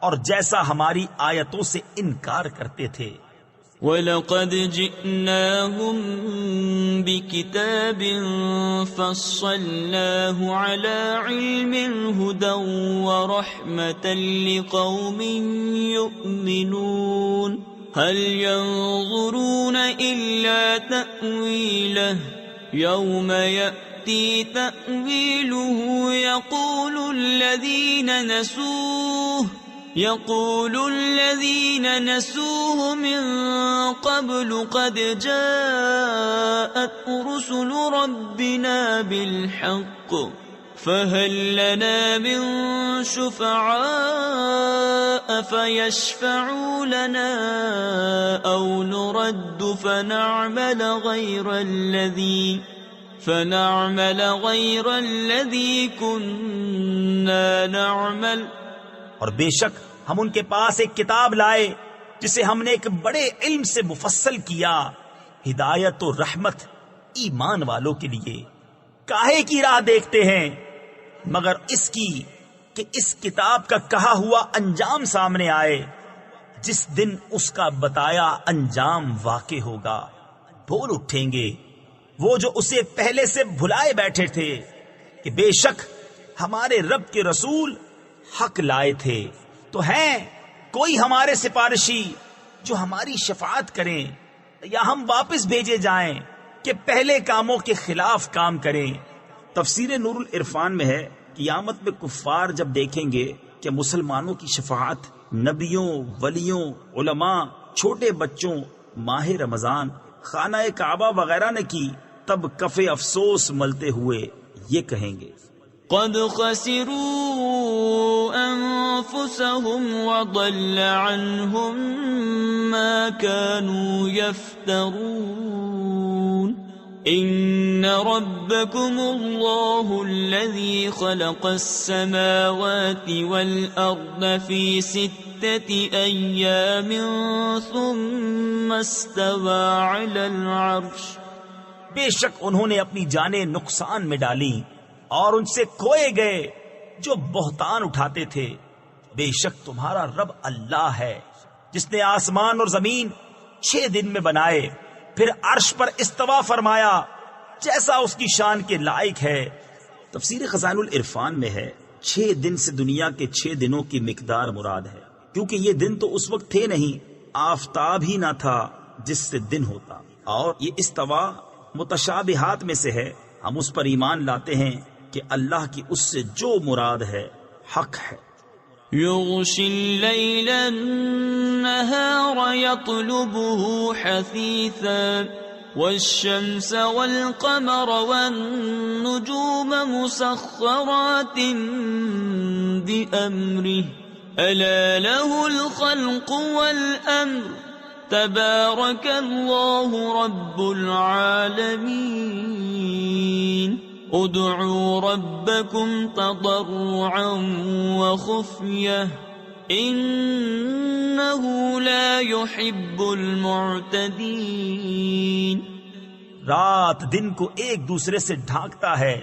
اور جیسا ہماری آیتوں سے انکار کرتے تھے. وَلَقَدْ جِئْنَاهُمْ بِكِتَابٍ فَصَّلْنَاهُ عَلَى عِلْمٍ هُدًى وَرَحْمَةً لِقَوْمٍ يُؤْمِنُونَ. هَلْ يَنظُرُونَ إِلَّا تَأْوِيلَهُ يَوْمَ يَأْتِي تَأْوِيلُهُ يقول الذين نسوه من قبل قد جاءت رسل ربنا بالحق فهل لنا من شفعاء فيشفعوا لنا أو نرد فنعمل غير الذي كنا نعمل. اور بے شک ہم ان کے پاس ایک کتاب لائے جسے ہم نے ایک بڑے علم سے مفصل کیا، ہدایت و رحمت ایمان والوں کے لیے. کاہے کی راہ دیکھتے ہیں مگر اس کی کہ اس کتاب کا کہا ہوا انجام سامنے آئے، جس دن اس کا بتایا انجام واقع ہوگا. بول اٹھیں گے وہ جو اسے پہلے سے بھلائے بیٹھے تھے کہ بے شک ہمارے رب کے رسول حق لائے تھے، تو ہیں کوئی ہمارے سفارشی جو ہماری شفاعت کریں یا ہم واپس بھیجے جائیں کہ پہلے کاموں کے خلاف کام کریں. تفسیر نور العرفان میں ہے قیامت میں کفار جب دیکھیں گے کہ مسلمانوں کی شفاعت نبیوں، ولیوں، علماء، چھوٹے بچوں، ماہ رمضان، خانہ کعبہ وغیرہ نے کی، تب کف افسوس ملتے ہوئے یہ کہیں گے قد خسروا انفسهم وضل عنهم ما كانوا يفترون ان ربكم الله الذي خلق السماوات والارض في 6 ايام ثم استوى على العرش بے شک انہوں نے اپنی جانیں نقصان میں ڈالی اور ان سے کھوئے گئے جو بہتان اٹھاتے تھے. بے شک تمہارا رب اللہ ہے جس نے آسمان اور زمین 6 دن میں بنائے، پھر عرش پر استوا فرمایا جیسا اس کی شان کے لائق ہے. تفسیر خزائن العرفان میں ہے 6 دن سے دنیا کے 6 دنوں کی مقدار مراد ہے، کیونکہ یہ دن تو اس وقت تھے نہیں، آفتاب ہی نہ تھا جس سے دن ہوتا. اور یہ استوا متشابہات میں سے ہے. ہم اس پر ایمان لاتے ہیں کہ اللہ کی اس سے جو مراد ہے حق ہے. يغشي الليل النهار يطلبه حثيثا والشمس والقمر والنجوم مسخرات بأمره ألا له الخلق والأمر تبارك الله رب العالمين ادعوا ربكم تضرعا وخفية انه لا يحب المعتدين. رات دن کو ایک دوسرے سے ڈھانکتا ہے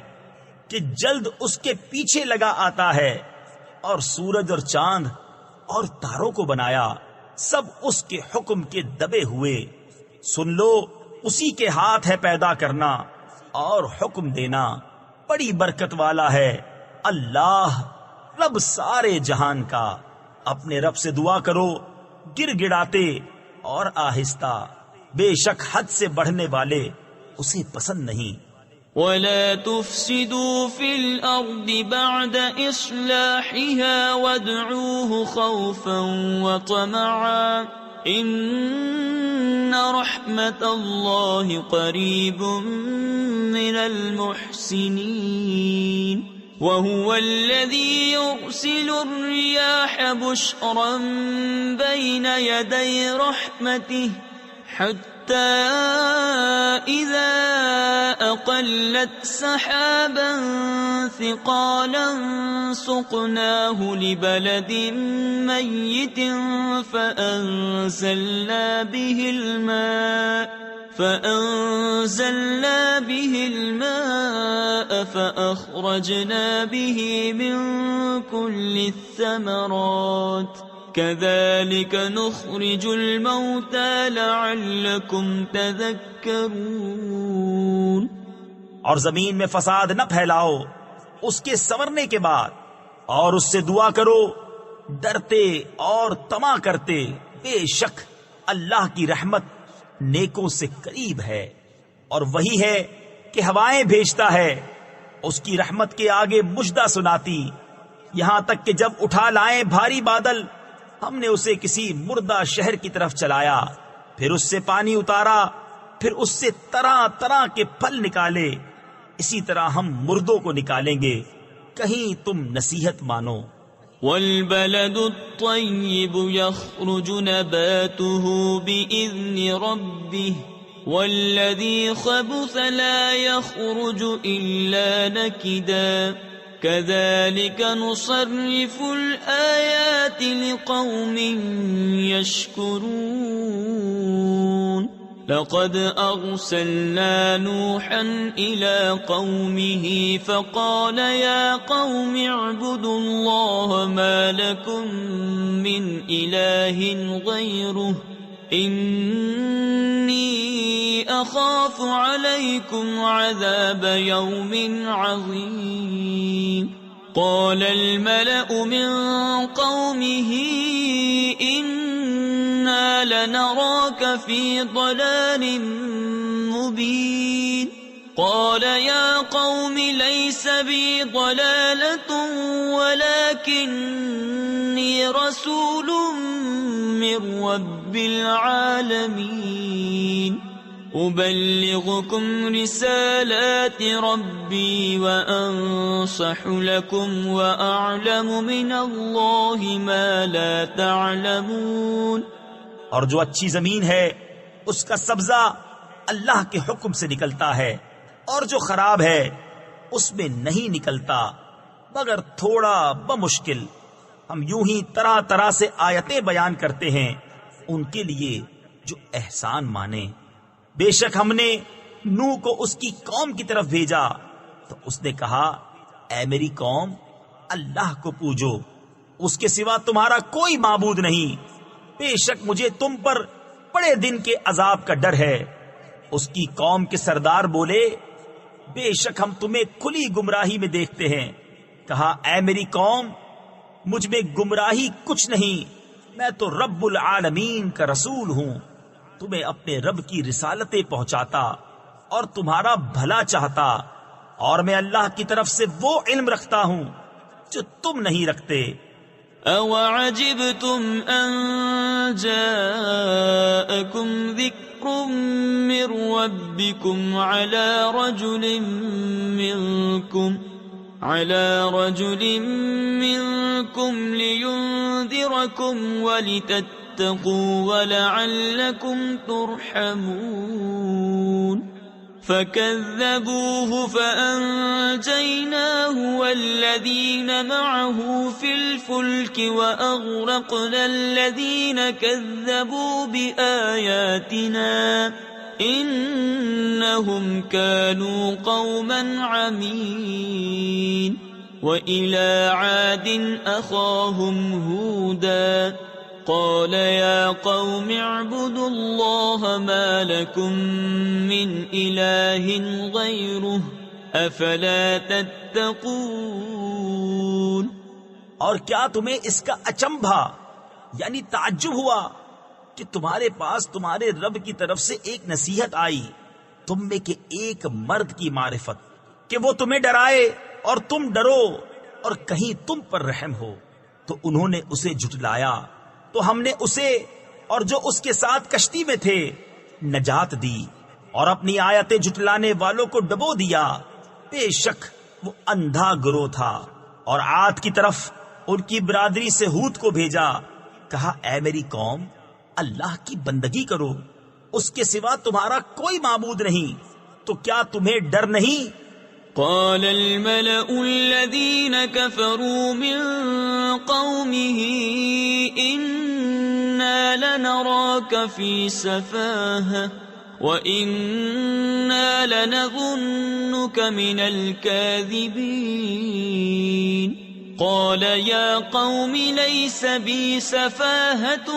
کہ جلد اس کے پیچھے لگا آتا ہے، اور سورج اور چاند اور تاروں کو بنایا سب اس کے حکم کے دبے ہوئے. سن لو اسی کے ہاتھ ہے پیدا کرنا اور حکم دینا، بڑی برکت والا ہے اللہ رب سارے جہان کا. اپنے رب سے دعا کرو گر گڑاتے اور آہستہ، بے شک حد سے بڑھنے والے اسے پسند نہیں. ولا تفسدوا في الأرض بعد إصلاحها وادعوه خوفا وطمعا إن رحمة الله قريب من المحسنين وهو الذي يرسل الرياح بشرا بين يدي رحمته حتى إذا أقلت سحابا ثقالا سقناه لبلد ميت فأنزلنا به الماء فأخرجنا به من كل الثمرات كذلك نخرج الموتى لعلكم تذكرون. اور زمین میں فساد نہ پھیلاؤ اس کے سنورنے کے بعد، اور اس سے دعا کرو ڈرتے اور طمع کرتے. بے شک اللہ کی رحمت نیکوں سے قریب ہے، اور وہی ہے کہ ہوائیں بھیجتا ہے اس کی رحمت کے آگے مژدہ سناتی، یہاں تک کہ جب اٹھا لائیں بھاری بادل ہم نے اسے کسی مردہ شہر کی طرف چلایا، پھر اس سے پانی اتارا، پھر اس سے طرح طرح کے پھل نکالے، اسی طرح ہم مردوں کو نکالیں گے، کہیں تم نصیحت مانو. والبلد الطيب يخرج نباته بإذن ربه والذي خبث لا يخرج إلا نكدا كذلك نصرف الآيات لقوم يشكرون. لقد أرسلنا نوحا إلى قومه فقال يا قوم اعبدوا الله ما لكم من إله غيره إني أخاف عليكم عذاب يوم عظيم. قال الملأ من قومه إنا لنراك في ضلال مبين. قال يا قوم ليس بي ضلالة ولكني رسول من رب العالمين. أبلغكم رسالات ربي وأنصح لكم وأعلم من الله ما لا تعلمون۔ اور جو اچھی زمین ہے اس کا سبزہ اللہ کے حکم سے نکلتا ہے، اور جو خراب ہے اس میں نہیں نکلتا مگر تھوڑا بمشکل۔ ہم یوں ہی طرح طرح سے آیتیں بیان کرتے ہیں ان کے لیے جو احسان مانے۔ بے شک ہم نے نوح کو اس کی قوم کی طرف بھیجا تو اس نے کہا، اے میری قوم، اللہ کو پوجو، اس کے سوا تمہارا کوئی معبود نہیں، بے شک مجھے تم پر بڑے دن کے عذاب کا ڈر ہے۔ اس کی قوم کے سردار بولے، بے شک ہم تمہیں کھلی گمراہی میں دیکھتے ہیں۔ کہا، اے میری قوم، مجھ میں گمراہی کچھ نہیں، میں تو رب العالمین کا رسول ہوں، تمہیں اپنے رب کی رسالتیں پہنچاتا اور تمہارا بھلا چاہتا، اور میں اللہ کی طرف سے وہ علم رکھتا ہوں جو تم نہیں رکھتے۔ أَوَعَجِبْتُمْ أَن جَاءَكُمْ ذِكْرٌ مِّن رَّبِّكُمْ عَلَى رَجُلٍ مِّنكُمْ لِيُنذِرَكُمْ وَلِتَتَّقُوا وَلَعَلَّكُمْ تُرْحَمُونَ فَكَذَّبُوهُ فَأَنجَيْنَاهُ وَالَّذِينَ مَعَهُ فِي الْفُلْكِ وَأَغْرَقْنَا الَّذِينَ كَذَّبُوا بِآيَاتِنَا إِنَّهُمْ كَانُوا قَوْمًا عَمِينَ وَإِلَى عَادٍ أَخَاهُمْ هُودًا قال يا قوم اعبدوا الله ما لكم من إله غيره أفلا تتقون۔ اور کیا تمہیں اس کا اچنبھا یعنی تعجب ہوا کہ تمہارے پاس تمہارے رب کی طرف سے ایک نصیحت آئی تم میں کے ایک مرد کی معرفت کہ وہ تمہیں ڈرائے اور تم ڈرو اور کہیں تم پر رحم ہو، تو انہوں نے اسے جھٹلایا تو ہم نے اسے اور جو اس کے ساتھ کشتی میں تھے نجات دی، اور اپنی آیتیں جھٹلانے والوں کو ڈبو دیا۔ بے شک وہ اندھا گروہ تھا۔ اور عاد کی طرف ان کی برادری سے ہود کو بھیجا، کہا، اے میری قوم، اللہ کی بندگی کرو، اس کے سوا تمہارا کوئی معبود نہیں، تو کیا تمہیں ڈر نہیں؟ قال الملأ الذين كفروا من قومه إنا لنراك في سفاهة وإنا لنظنك من الكاذبين قال يا قوم ليس بي سفاهة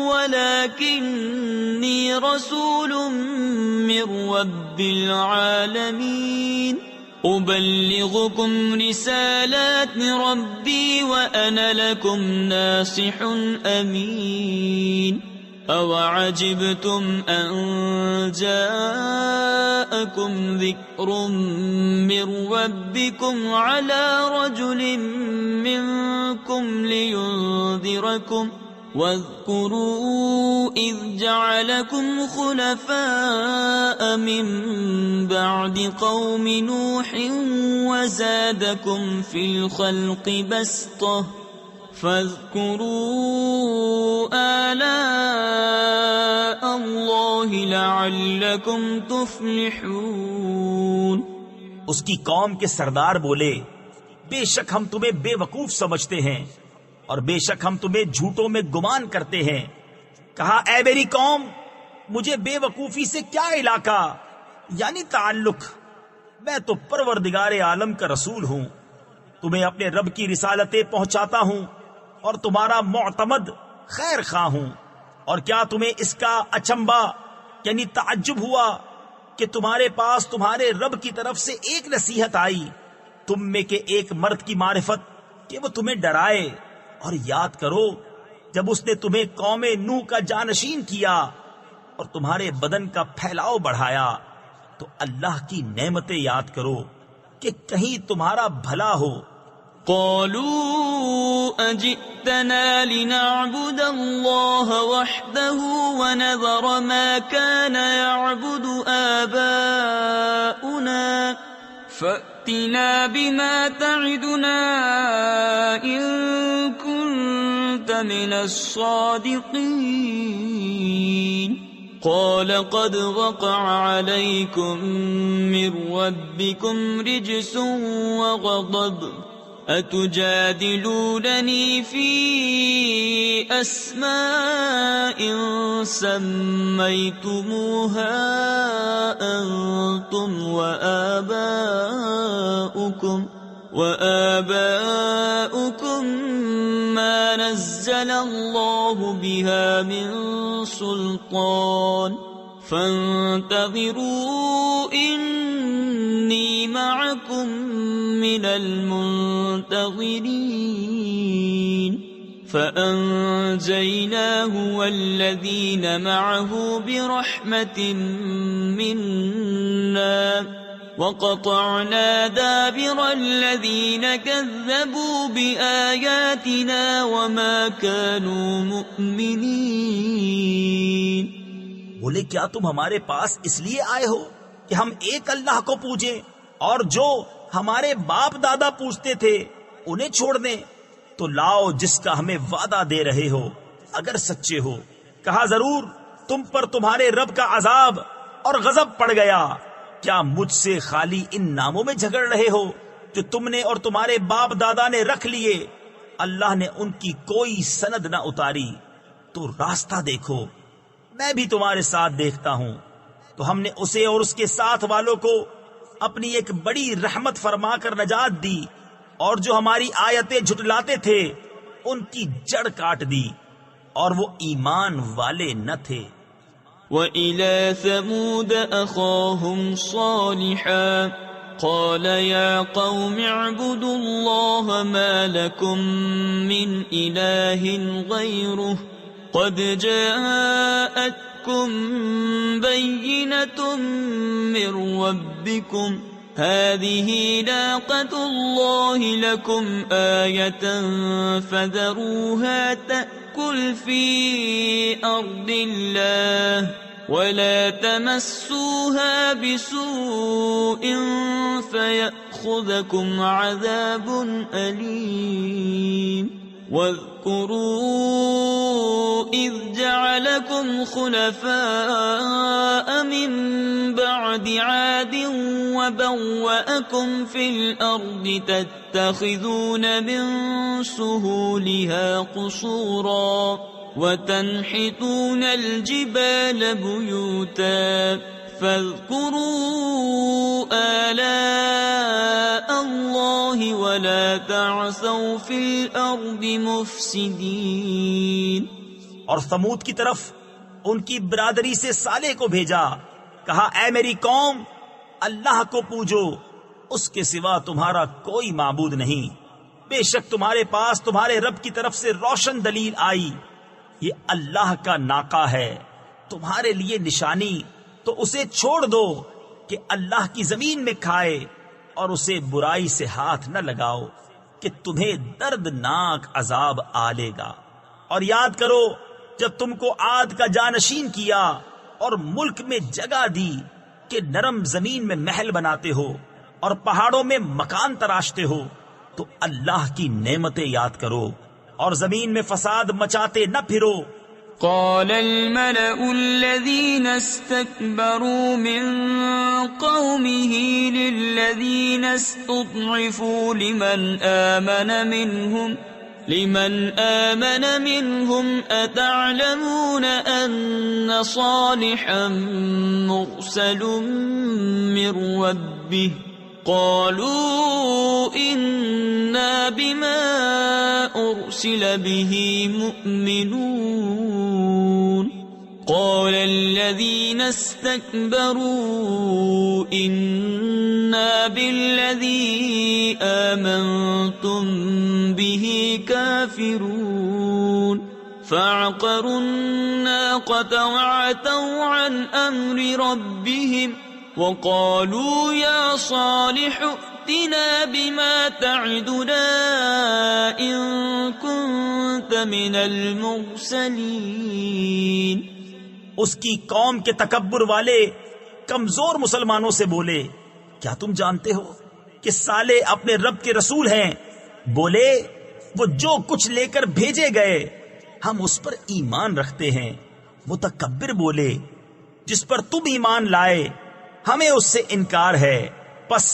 ولكني رسول من رب العالمين أبلغكم رسالات ربي وأنا لكم ناصح أمين أوعجبتم أن جاءكم ذكر من ربكم على رجل منكم لينذركم واذكروا إذ جعلكم خلفاء من بعد قوم نوح وزادكم في الخلق بسطة فاذكروا آلاء الله لعلكم تفلحون۔ اس کی قوم کے سردار بولے، بے شک ہم تمہیں بے وقوف سمجھتے ہیں اور بے شک ہم تمہیں جھوٹوں میں گمان کرتے ہیں۔ کہا، اے میری قوم، مجھے بے وقوفی سے کیا علاقہ یعنی تعلق، میں تو پروردگار عالم کا رسول ہوں، تمہیں اپنے رب کی رسالتیں پہنچاتا ہوں اور تمہارا معتمد خیر خواہ ہوں۔ اور کیا تمہیں اس کا اچنبھا یعنی تعجب ہوا کہ تمہارے پاس تمہارے رب کی طرف سے ایک نصیحت آئی تم میں کے ایک مرد کی معرفت کہ وہ تمہیں ڈرائے؟ اور یاد کرو جب اس نے تمہیں قوم نوح کا جانشین کیا اور تمہارے بدن کا پھیلاؤ بڑھایا، تو اللہ کی نعمتیں یاد کرو کہ کہیں تمہارا بھلا ہو۔ قالوا أجئتنا لنعبد الله وحده ونذر ما كان يعبد آباؤنا فأتنا بما تعدنا إن كنت من الصادقين قال قد وقع عليكم من ربكم رجس وغضب أتجادلونني في أسماء سميتموها أنتم وآباؤكم ما نزل الله بها من سلطان فانتظروا إني معكم من المنتظرين فأنجيناه والذين معه برحمة منا وقطعنا دابر الذين كذبوا بآياتنا وما كانوا مؤمنين. بولے کیا تم ہمارے پاس اس لیے آئے ہو کہ ہم ایک اللہ کو پوجیں اور جو ہمارے باپ دادا پوجتے تھے انہیں چھوڑ دیں؟ تو لاؤ جس کا ہمیں وعدہ دے رہے ہو اگر سچے ہو. کہا ضرور تم پر تمہارے رب کا عذاب اور غضب پڑ گیا. کیا مجھ سے خالی ان ناموں میں جھگڑ رہے ہو جو تم نے اور تمہارے باپ دادا نے رکھ لیے؟ اللہ نے ان کی کوئی سند نہ اتاری. تو راستہ دیکھو، میں بھی تمہارے ساتھ دیکھتا ہوں. تو ہم نے اسے اور اس کے ساتھ والوں کو اپنی ایک بڑی رحمت فرما کر نجات دی، اور جو ہماری آیتیں جھٹلاتے تھے ان کی جڑ کاٹ دی، اور وہ ایمان والے نہ تھے. وَإِلَى ثَمُودَ أَخَاهُمْ صَالِحًا قَالَ يَا قَوْمِ اعْبُدُوا اللَّهَ مَا لَكُمْ مِنْ إِلَٰهٍ غَيْرُهُ قَدْ جَاءَتْكُمْ بَيِّنَةٌ مِّن رَّبِّكُمْ هَٰذِهِ نَاقَةُ اللَّهِ لَكُمْ آيَةً فَذَرُوهَا تَأْكُلْ فِي أَرْضِ اللَّهِ وَلَا تَمَسُّوهَا بِسُوءٍ فَيَأْخُذَكُمْ عَذَابٌ أَلِيمٌ. وَاذْكُرُوا إِذْ جَعَلَكُمْ خُلَفَاءَ مِنْ بَعْدِ عَادٍ وَبَوَّأَكُمْ فِي الْأَرْضِ تَتَّخِذُونَ مِنْ سُهُولِهَا قُصُورًا وَتَنْحِتُونَ الْجِبَالَ بُيُوتًا فَاذْكُرُوا آلَاءَ اللَّهِ وَلَا تَعْثَوْا فِي الْأَرْضِ مُفْسِدِينَ. اور ثمود کی طرف ان کی برادری سے صالح کو بھیجا. کہا اے میری قوم، اللہ کو پوجو، اس کے سوا تمہارا کوئی معبود نہیں. بے شک تمہارے پاس تمہارے رب کی طرف سے روشن دلیل آئی. یہ اللہ کا ناقہ ہے تمہارے لیے نشانی، تو اسے چھوڑ دو کہ اللہ کی زمین میں کھائے، اور اسے برائی سے ہاتھ نہ لگاؤ کہ تمہیں دردناک عذاب آلے گا. اور یاد کرو جب تم کو عاد کا جانشین کیا اور ملک میں جگہ دی کہ نرم زمین میں محل بناتے ہو اور پہاڑوں میں مکان تراشتے ہو، تو اللہ کی نعمتیں یاد کرو اور زمین میں فساد مچاتے نہ پھرو. قال الملأ الذين استكبروا من قومه للذين استضعفوا لمن آمن منهم أتعلمون أن صالحا مرسل من ربه قالوا إنا بما أرسل به مؤمنون. قال الذين استكبروا إنا بالذي آمنتم به كافرون. فعقروا الناقة وعتوا عن أمر ربهم وقالوا يا صالح فأتنا بما تعدنا إن كنت من المرسلين. اس کی قوم کے تکبر والے کمزور مسلمانوں سے بولے کیا تم جانتے ہو کہ صالح اپنے رب کے رسول ہیں؟ بولے وہ جو کچھ لے کر بھیجے گئے ہم اس پر ایمان رکھتے ہیں. متکبر بولے جس پر تم ایمان لائے ہمیں اس سے انکار ہے. پس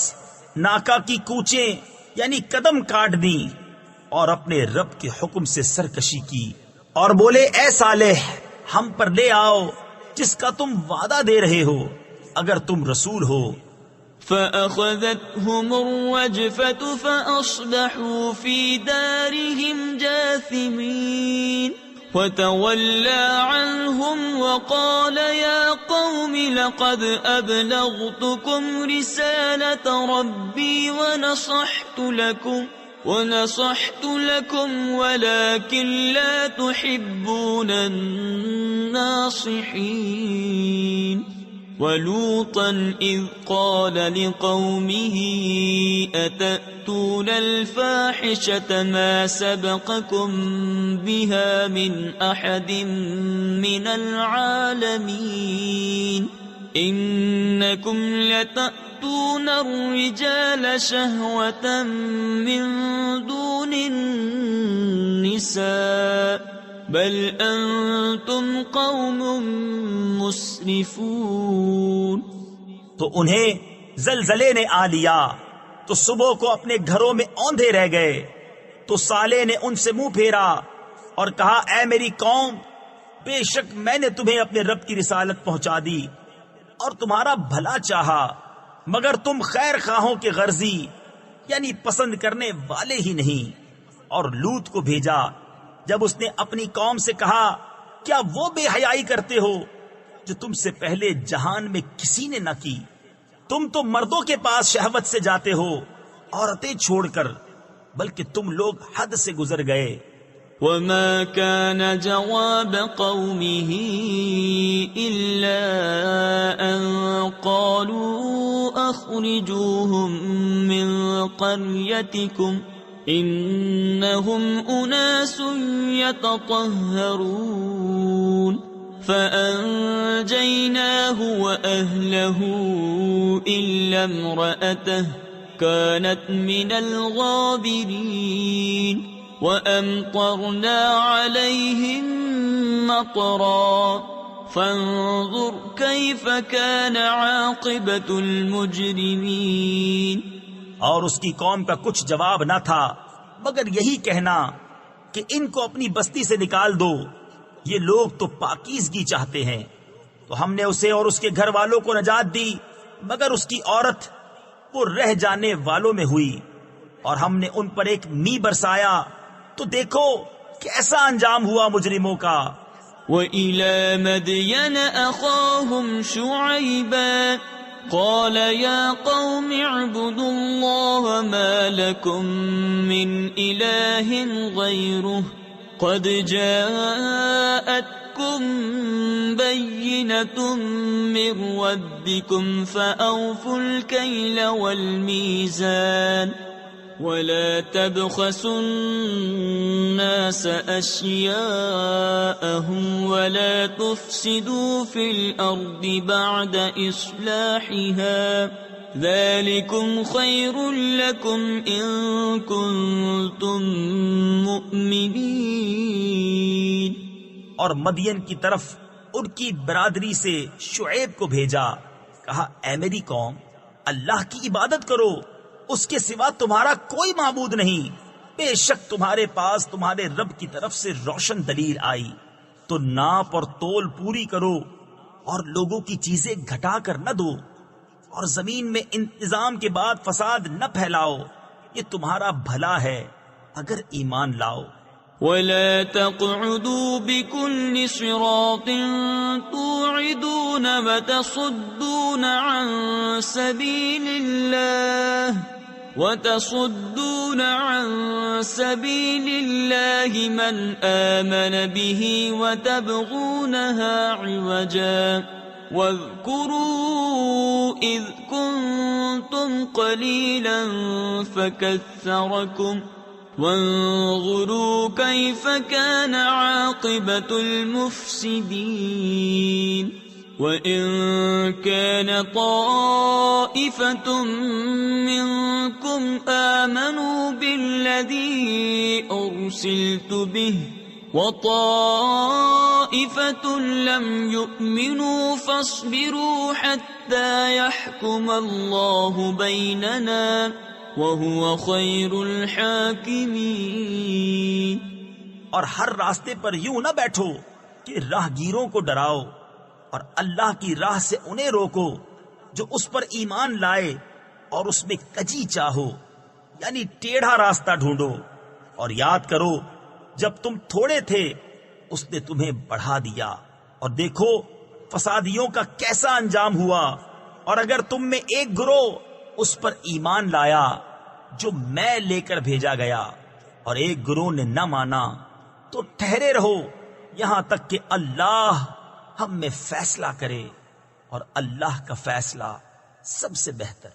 ناکا کی کوچیں یعنی قدم کاٹ دیں اور اپنے رب کے حکم سے سرکشی کی اور بولے اے صالح ہم پر لے آؤ جس کا تم وعدہ دے رہے ہو اگر تم رسول ہو. فأخذتهم الرجفة فأصبحوا في دارهم جاثمين. وتولى عنهم وقال يا قوم لقد أبلغتكم رسالة ربي ونصحت لكم ولكن لا تحبون الناصحين. ولوطا إذ قال لقومه أتأتون الفاحشة ما سبقكم بها من أحد من العالمين إنكم لتأتون الرجال شهوة من دون النساء بل انتم قوم مسرفون. تو انہیں زلزلے نے آ لیا تو صبح کو اپنے گھروں میں اوندھے رہ گئے. تو صالح نے ان سے منہ پھیرا اور کہا اے میری قوم بے شک میں نے تمہیں اپنے رب کی رسالت پہنچا دی اور تمہارا بھلا چاہا مگر تم خیر خواہوں کے غرضی یعنی پسند کرنے والے ہی نہیں. اور لوط کو بھیجا جب اس نے اپنی قوم سے کہا کیا وہ بے حیائی کرتے ہو جو تم سے پہلے جہان میں کسی نے نہ کی؟ تم تو مردوں کے پاس شہوت سے جاتے ہو عورتیں چھوڑ کر بلکہ تم لوگ حد سے گزر گئے. وما كان جواب قومه إلا أن قالوا أخرجوهم من قريتكم إنهم أناس يتطهرون. فأنجيناه وأهله إلا امرأته كانت من الغابرين. وأمطرنا عليهم مطرا فانظر كيف كان عاقبة المجرمين. اور اس کی قوم کا کچھ جواب نہ تھا مگر یہی کہنا کہ ان کو اپنی بستی سے نکال دو، یہ لوگ تو پاکیزگی چاہتے ہیں. تو ہم نے اسے اور اس کے گھر والوں کو نجات دی مگر اس کی عورت وہ رہ جانے والوں میں ہوئی. اور ہم نے ان پر ایک می برسایا تو دیکھو کیسا انجام ہوا مجرموں کا. وَإِلَى مَدْيَنَ أَخَاهُمْ شُعَيْبًا قال يا قوم اعبدوا الله ما لكم من إله غيره قد جاءتكم بينة من ربكم فأوفوا الكيل والميزان ولا تبخسوا الناس أشياءهم ولا تفسدوا في الأرض بعد إصلاحها ذلكم خير لكم إن كنتم مؤمنين. اور مدین کی طرف ان کی برادری سے شعیب کو بھیجا، کہا اے میری قوم اللہ کی عبادت کرو، اس کے سوا تمہارا کوئی معبود نہیں. بے شک تمہارے پاس تمہارے رب کی طرف سے روشن دلیل آئی. تو ناپ اور تول پوری کرو اور لوگوں کی چیزیں گھٹا کر نہ دو اور زمین میں انتظام کے بعد فساد نہ پھیلاؤ، یہ تمہارا بھلا ہے اگر ایمان لاؤ. ولا تقعدوا بكل صراط توعدون وتصدون عن سبيل الله من آمن به وتبغونها عوجا واذكروا إذ كنتم قليلا فكثركم وانظروا كيف كان عاقبة المفسدين وإن كان طائفة منكم آمنوا بالذي أرسلت به وطائفة لم يؤمنوا فاصبروا حتى يحكم الله بيننا وهو خير الحاكمين۔ اور ہر راستے پر یوں نہ بیٹھو کہ راہ گیروں کو ڈراؤ، اور اللہ کی راہ سے انہیں روکو جو اس پر ایمان لائے، اور اس میں کجی چاہو یعنی ٹیڑھا راستہ ڈھونڈو۔ اور یاد کرو جب تم تھوڑے تھے اس نے تمہیں بڑھا دیا، اور دیکھو فسادیوں کا کیسا انجام ہوا۔ اور اگر تم میں ایک گروہ اس پر ایمان لایا جو میں لے کر بھیجا گیا، اور ایک گروہ نے نہ مانا، تو ٹھہرے رہو یہاں تک کہ اللہ ہم میں فیصلہ کرے، اور اللہ کا فیصلہ سب سے بہتر۔